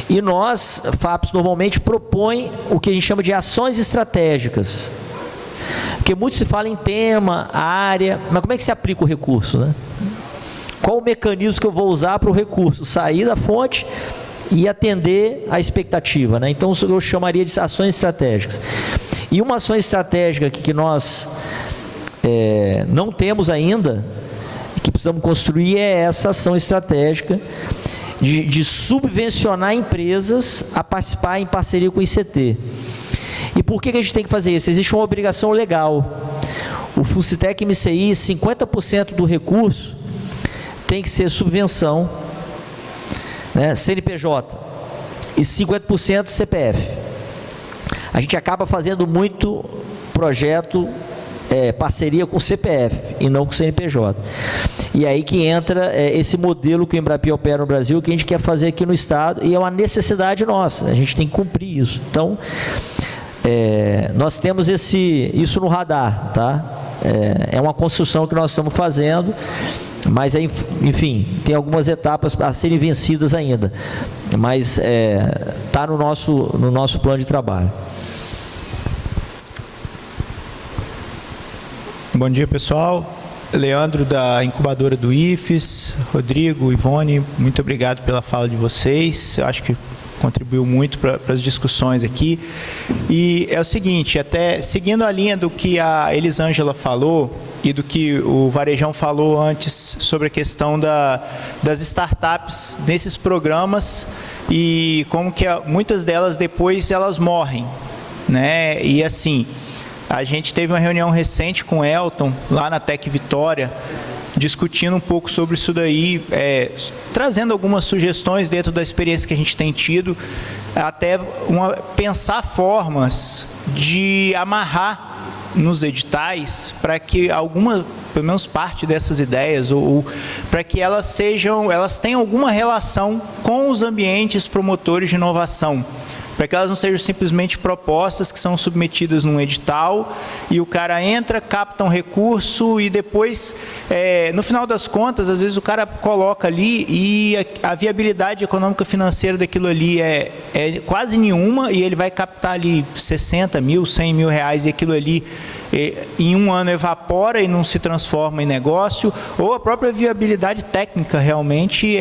E nós, FAPES, normalmente propõe o que a gente chama de ações estratégicas. Porque muito se fala em tema, área, mas como é que se aplica o recurso, né? Qual o mecanismo que eu vou usar para o recurso sair da fonte e atender a expectativa, né? Então, eu chamaria de ações estratégicas. E uma ação estratégica que nós não temos ainda, que precisamos construir, é essa ação estratégica de subvencionar empresas a participar em parceria com o ICT. E por que a gente tem que fazer isso? Existe uma obrigação legal. O FUNCITEC MCI, 50% do recurso tem que ser subvenção, né, CNPJ, e 50% CPF. A gente acaba fazendo muito projeto, parceria com CPF e não com CNPJ. E aí que entra esse modelo que o Embrapi opera no Brasil, que a gente quer fazer aqui no Estado, e é uma necessidade nossa, a gente tem que cumprir isso. Então, nós temos isso no radar, tá? É uma construção que nós estamos fazendo, mas, enfim, tem algumas etapas a serem vencidas ainda, mas está no nosso plano de trabalho. Bom dia, pessoal. Leandro, da incubadora do IFES, Rodrigo, Ivone, muito obrigado pela fala de vocês. Eu acho que contribuiu muito para as discussões aqui. E é o seguinte, até seguindo a linha do que a Elisângela falou e do que o Varejão falou antes sobre a questão das startups nesses programas e como que muitas delas depois elas morrem, né? E assim, a gente teve uma reunião recente com o Elton, lá na Tec Vitória, discutindo um pouco sobre isso daí, trazendo algumas sugestões dentro da experiência que a gente tem tido, até pensar formas de amarrar nos editais para que pelo menos parte dessas ideias, ou para que elas tenham alguma relação com os ambientes promotores de inovação, para que elas não sejam simplesmente propostas que são submetidas num edital e o cara entra, capta um recurso e depois, no final das contas, às vezes o cara coloca ali e a viabilidade econômica financeira daquilo ali é quase nenhuma e ele vai captar ali 60 mil, 100 mil reais e aquilo ali em um ano evapora e não se transforma em negócio, ou a própria viabilidade técnica realmente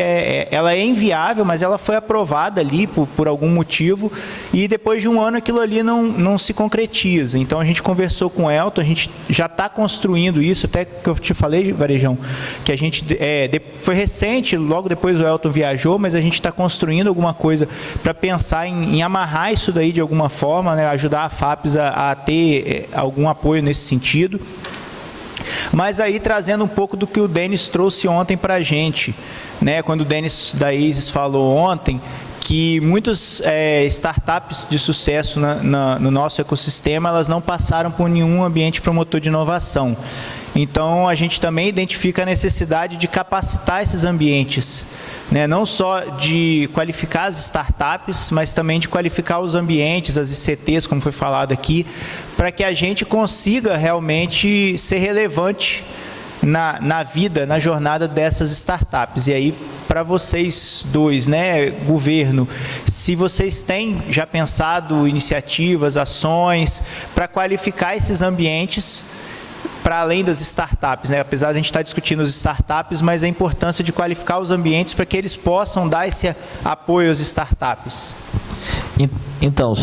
ela é inviável, mas ela foi aprovada ali por algum motivo, e depois de um ano aquilo ali não se concretiza. Então a gente conversou com o Elton, a gente já está construindo isso, até que eu te falei, Varejão, que a gente foi recente, logo depois o Elton viajou, mas a gente está construindo alguma coisa para pensar em amarrar isso daí de alguma forma, né, ajudar a FAPES a ter algum apoio nesse sentido. Mas aí trazendo um pouco do que o Denis trouxe ontem para a gente, né, quando o Denis da ISIS falou ontem, que muitas startups de sucesso no nosso ecossistema, elas não passaram por nenhum ambiente promotor de inovação. Então, a gente também identifica a necessidade de capacitar esses ambientes, né? Não só de qualificar as startups, mas também de qualificar os ambientes, as ICTs, como foi falado aqui, para que a gente consiga realmente ser relevante na vida, na jornada dessas startups. E aí, para vocês dois, né, governo, se vocês têm já pensado iniciativas, ações para qualificar esses ambientes para além das startups, né? Apesar de a gente estar discutindo as startups, mas a importância de qualificar os ambientes para que eles possam dar esse apoio às startups. Então,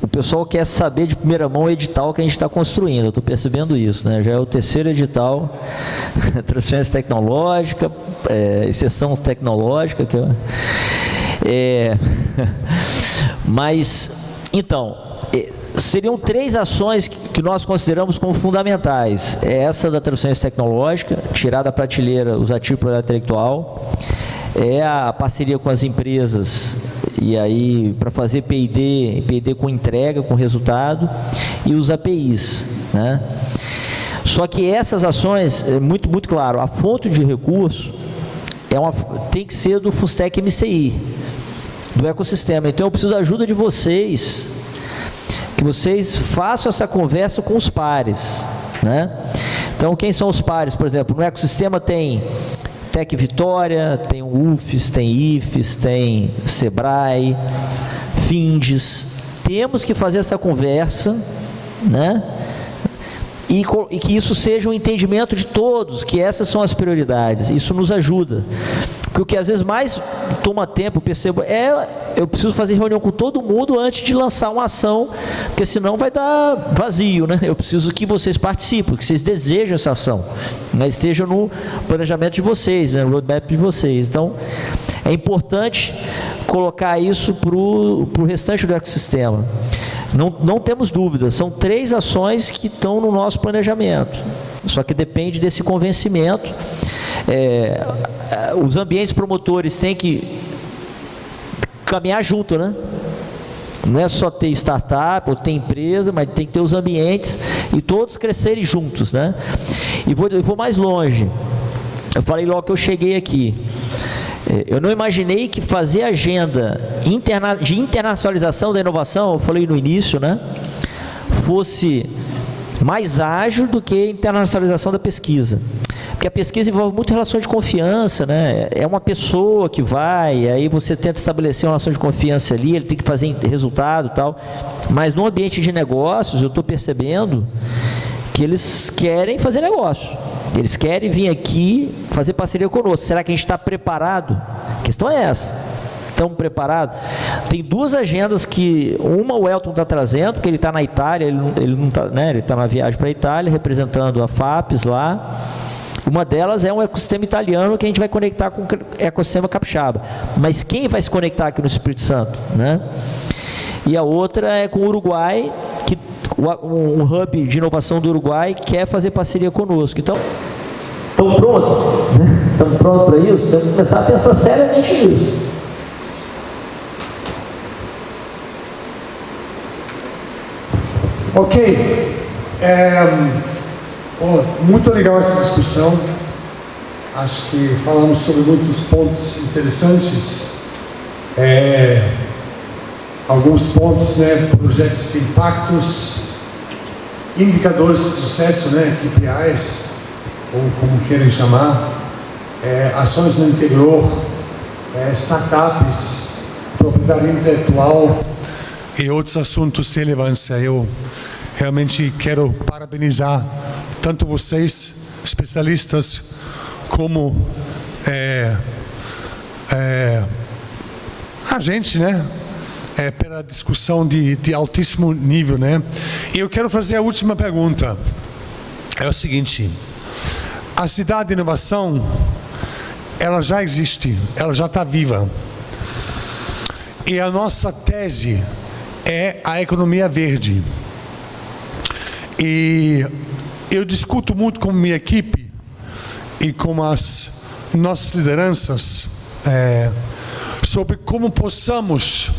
o pessoal quer saber de primeira mão o edital que a gente está construindo, eu estou percebendo isso, né? Já é o terceiro edital, transferência tecnológica, exceção tecnológica, mas, então, seriam 3 ações que nós consideramos como fundamentais. É essa da transferência tecnológica, tirar da prateleira os ativos de propriedade intelectual, é a parceria com as empresas, e aí para fazer P&D com entrega, com resultado, e os APIs, né? Só que essas ações, é muito claro, a fonte de recurso tem que ser do Fustec MCI, do ecossistema. Então eu preciso da ajuda de vocês, que vocês façam essa conversa com os pares, né? Então, quem são os pares? Por exemplo, no ecossistema tem Tec Vitória, tem o UFES, tem IFES, tem Sebrae, Findes. Temos que fazer essa conversa, né? E que isso seja um entendimento de todos, que essas são as prioridades. Isso nos ajuda. Porque o que às vezes mais toma tempo, eu percebo, eu preciso fazer reunião com todo mundo antes de lançar uma ação, porque senão vai dar vazio, né? Eu preciso que vocês participem, que vocês desejam essa ação, né? Esteja no planejamento de vocês, né? No roadmap de vocês. Então, é importante colocar isso para o restante do ecossistema. Não temos dúvidas, são 3 ações que estão no nosso planejamento, só que depende desse convencimento. Os ambientes promotores têm que caminhar junto, né? Não é só ter startup ou ter empresa, mas tem que ter os ambientes e todos crescerem juntos, né? E vou mais longe. Eu falei logo que eu cheguei aqui. Eu não imaginei que fazer agenda de internacionalização da inovação, eu falei no início, né, fosse mais ágil do que a internacionalização da pesquisa. Porque a pesquisa envolve muita relação de confiança, né? É uma pessoa que vai, aí você tenta estabelecer uma relação de confiança ali, ele tem que fazer resultado e tal. Mas no ambiente de negócios, eu estou percebendo que eles querem fazer negócio. Eles querem vir aqui fazer parceria conosco. Será que a gente está preparado? A questão é essa. Estamos preparados? Tem 2 agendas que, uma o Elton está trazendo, porque ele está na Itália, ele não está, né? Ele está na viagem para a Itália, representando a FAPES lá. Uma delas é um ecossistema italiano que a gente vai conectar com o ecossistema capixaba. Mas quem vai se conectar aqui no Espírito Santo, né? E a outra é com o Uruguai, que um hub de inovação do Uruguai quer fazer parceria conosco. Então, estamos prontos? Estamos prontos para isso? Temos que começar a pensar seriamente nisso. Ok. Muito legal essa discussão. Acho que falamos sobre muitos pontos interessantes. Alguns pontos, né, projetos de impactos, indicadores de sucesso, né, KPIs, ou como querem chamar, ações no interior, startups, propriedade intelectual e outros assuntos de relevância. Eu realmente quero parabenizar tanto vocês, especialistas, como a gente, né? Pela discussão de altíssimo nível, né? E eu quero fazer a última pergunta. É o seguinte: a cidade de inovação, ela já existe, ela já está viva. E a nossa tese é a economia verde. E eu discuto muito com minha equipe e com as nossas lideranças sobre como possamos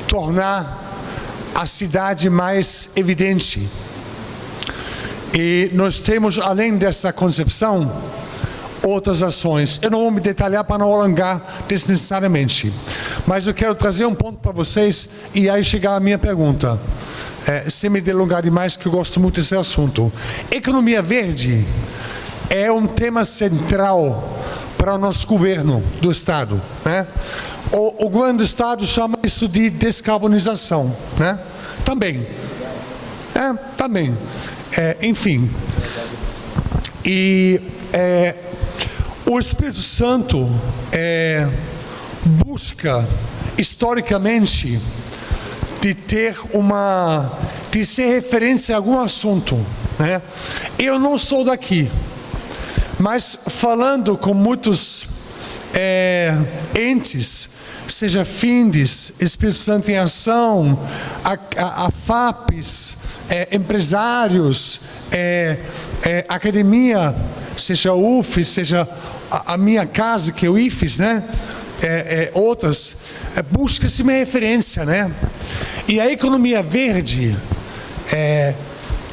tornar a cidade mais evidente. E nós temos, além dessa concepção, outras ações. Eu não vou me detalhar para não alongar desnecessariamente, mas eu quero trazer um ponto para vocês e aí chegar a minha pergunta. Sem me delongar demais, que eu gosto muito desse assunto. Economia verde é um tema central para o nosso governo do Estado, né? O governo do Estado chama isso de descarbonização, né? Também. Também. Enfim. E o Espírito Santo busca, historicamente, de ser referência a algum assunto, né? Eu não sou daqui, mas falando com muitos entes, seja FINDES, Espírito Santo em Ação, a FAPES, empresários, academia, seja a UFES, seja a minha casa, que é o IFES, né? Outras, busca-se uma referência, né? E a economia verde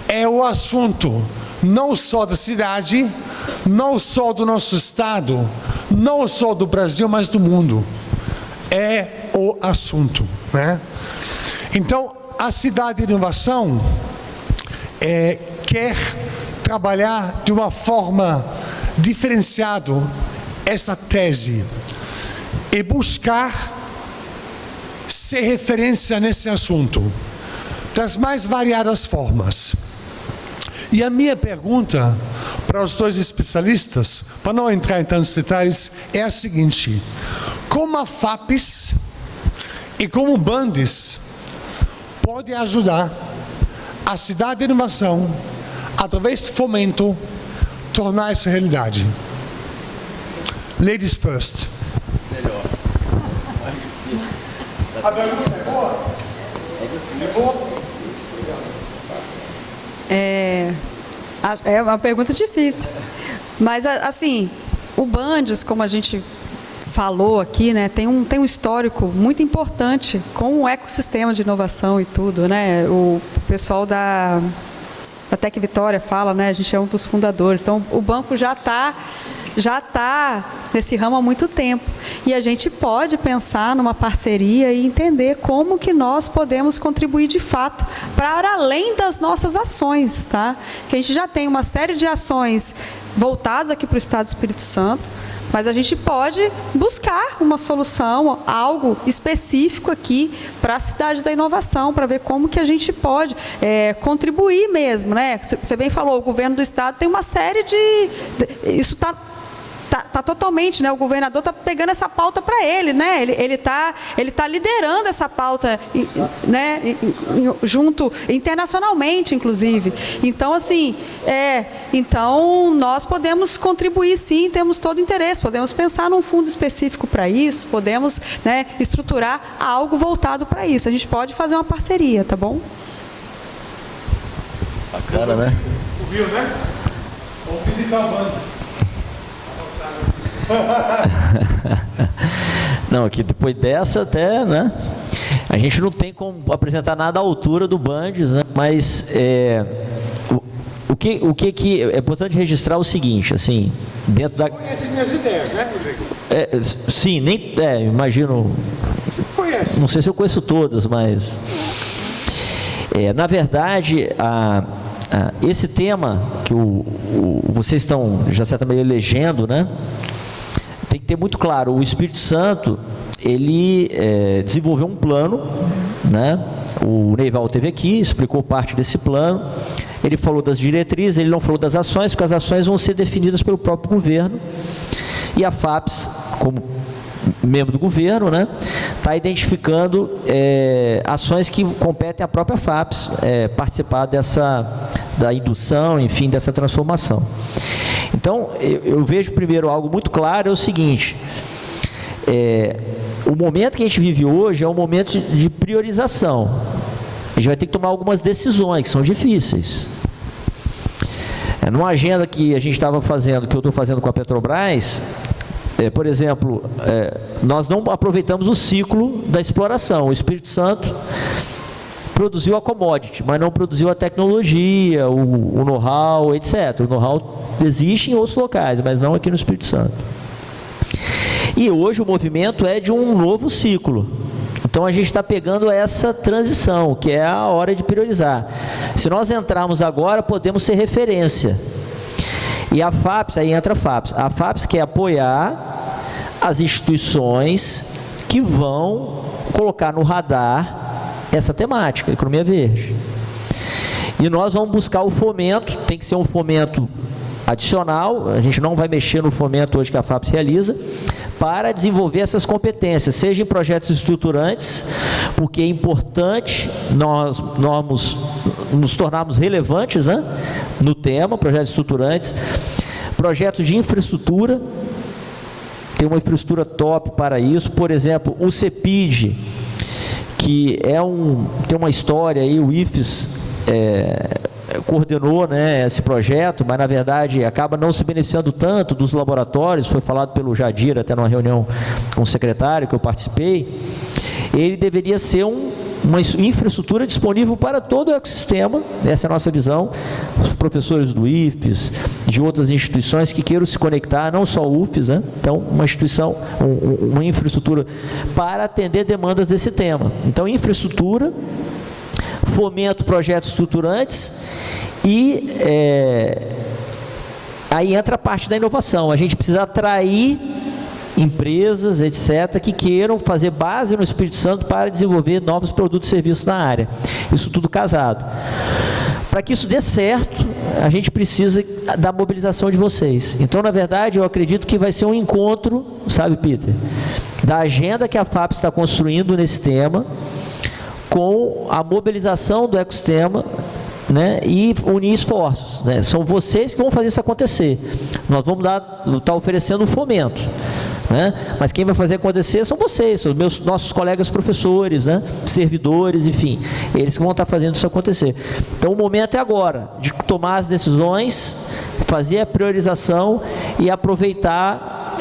é o assunto não só da cidade, não só do nosso estado, não só do Brasil, mas do mundo. É o assunto, né? Então, a cidade de inovação quer trabalhar de uma forma diferenciada essa tese e buscar ser referência nesse assunto das mais variadas formas. E a minha pergunta para os dois especialistas, para não entrar em tantos detalhes, é a seguinte: como a FAPES e como o BANDES pode ajudar a cidade de inovação, através do fomento, tornar essa realidade? Ladies first. Melhor. A pergunta é boa? É boa? É uma pergunta difícil. Mas, assim, o BANDES, como a gente falou aqui, né, tem um histórico muito importante com o ecossistema de inovação e tudo, né? O pessoal da Tec Vitória fala, né? A gente é um dos fundadores. Então, o banco já está nesse ramo há muito tempo. E a gente pode pensar numa parceria e entender como que nós podemos contribuir de fato para além das nossas ações, tá? Que a gente já tem uma série de ações voltadas aqui para o Estado do Espírito Santo, mas a gente pode buscar uma solução, algo específico aqui para a cidade da inovação, para ver como que a gente pode contribuir mesmo, né? Você bem falou, o governo do Estado tem uma série isso está totalmente, né? O governador está pegando essa pauta para ele, né? Ele tá liderando essa pauta, né? Junto internacionalmente, inclusive. Então, assim, então nós podemos contribuir, sim, temos todo o interesse. Podemos pensar num fundo específico para isso. Podemos, né, estruturar algo voltado para isso. A gente pode fazer uma parceria, tá bom? Bacana, né? Ouviu, né? Vamos visitar o BANDES. Não, aqui depois dessa até, né? A gente não tem como apresentar nada à altura do BANDES, né? Mas o que é importante registrar o seguinte, assim, dentro da... Conhece minhas ideias, né, Rodrigo? Sim, imagino... Você conhece? Não sei se eu conheço todas, mas... na verdade, esse tema que vocês estão, já certa maneira, elegendo, né? Tem que ter muito claro, o Espírito Santo, ele desenvolveu um plano, né? o Neival esteve aqui, explicou parte desse plano. Ele falou das diretrizes, ele não falou das ações, porque as ações vão ser definidas pelo próprio governo. E a FAPES, como membro do governo, né, está identificando ações que competem à própria FAPES participar da indução, enfim, dessa transformação. Então, eu vejo primeiro algo muito claro, é o seguinte, o momento que a gente vive hoje é um momento de priorização. A gente vai ter que tomar algumas decisões que são difíceis. Numa agenda que a gente estava fazendo, que eu estou fazendo com a Petrobras, por exemplo, nós não aproveitamos o ciclo da exploração. O Espírito Santo produziu a commodity, mas não produziu a tecnologia, o know-how, etc. O know-how existe em outros locais, mas não aqui no Espírito Santo. E hoje o movimento é de um novo ciclo. Então a gente está pegando essa transição, que é a hora de priorizar. Se nós entrarmos agora, podemos ser referência. E a FAPES, aí entra a FAPES. A FAPES quer apoiar as instituições que vão colocar no radar essa temática, economia verde. E nós vamos buscar o fomento, tem que ser um fomento adicional, a gente não vai mexer no fomento hoje que a FAPES realiza, para desenvolver essas competências, seja em projetos estruturantes, porque é importante nós nos tornarmos relevantes, né, no tema, projetos estruturantes, projetos de infraestrutura, tem uma infraestrutura top para isso, por exemplo, o CEPID, que tem uma história aí, o IFES coordenou, né, esse projeto, mas na verdade acaba não se beneficiando tanto dos laboratórios, foi falado pelo Jadir até numa reunião com o secretário que eu participei. Ele deveria ser uma infraestrutura disponível para todo o ecossistema, essa é a nossa visão, os professores do IFES, de outras instituições que queiram se conectar, não só o UFES, né? Então uma instituição, uma infraestrutura para atender demandas desse tema. Então infraestrutura, fomento projetos estruturantes e aí entra a parte da inovação. A gente precisa atrair empresas, etc., que queiram fazer base no Espírito Santo para desenvolver novos produtos e serviços na área. Isso tudo casado. Para que isso dê certo, a gente precisa da mobilização de vocês. Então, na verdade, eu acredito que vai ser um encontro, sabe, Peter, da agenda que a FAPES está construindo nesse tema, com a mobilização do ecossistema, né, e unir esforços, né? São vocês que vão fazer isso acontecer. Nós vamos estar oferecendo um fomento, né? Mas quem vai fazer acontecer são vocês, são nossos colegas professores, né, servidores, enfim, eles que vão estar fazendo isso acontecer. Então o momento é agora, de tomar as decisões, fazer a priorização e aproveitar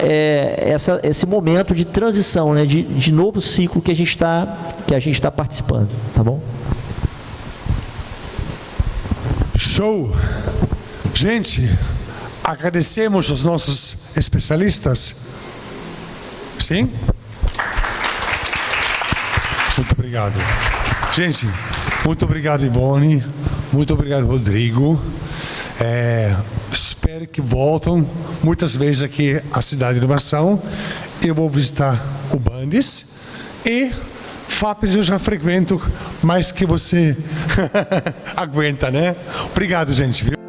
esse momento de transição, né, de novo ciclo que a gente está participando, tá bom? Show! Gente, agradecemos aos nossos especialistas. Sim? Muito obrigado. Gente, muito obrigado, Ivone. Muito obrigado, Rodrigo. Espero que voltem muitas vezes aqui à Cidade de Inovação. Eu vou visitar o Bandes e FAPES eu já frequento mais que você aguenta, né? Obrigado, gente. Viu?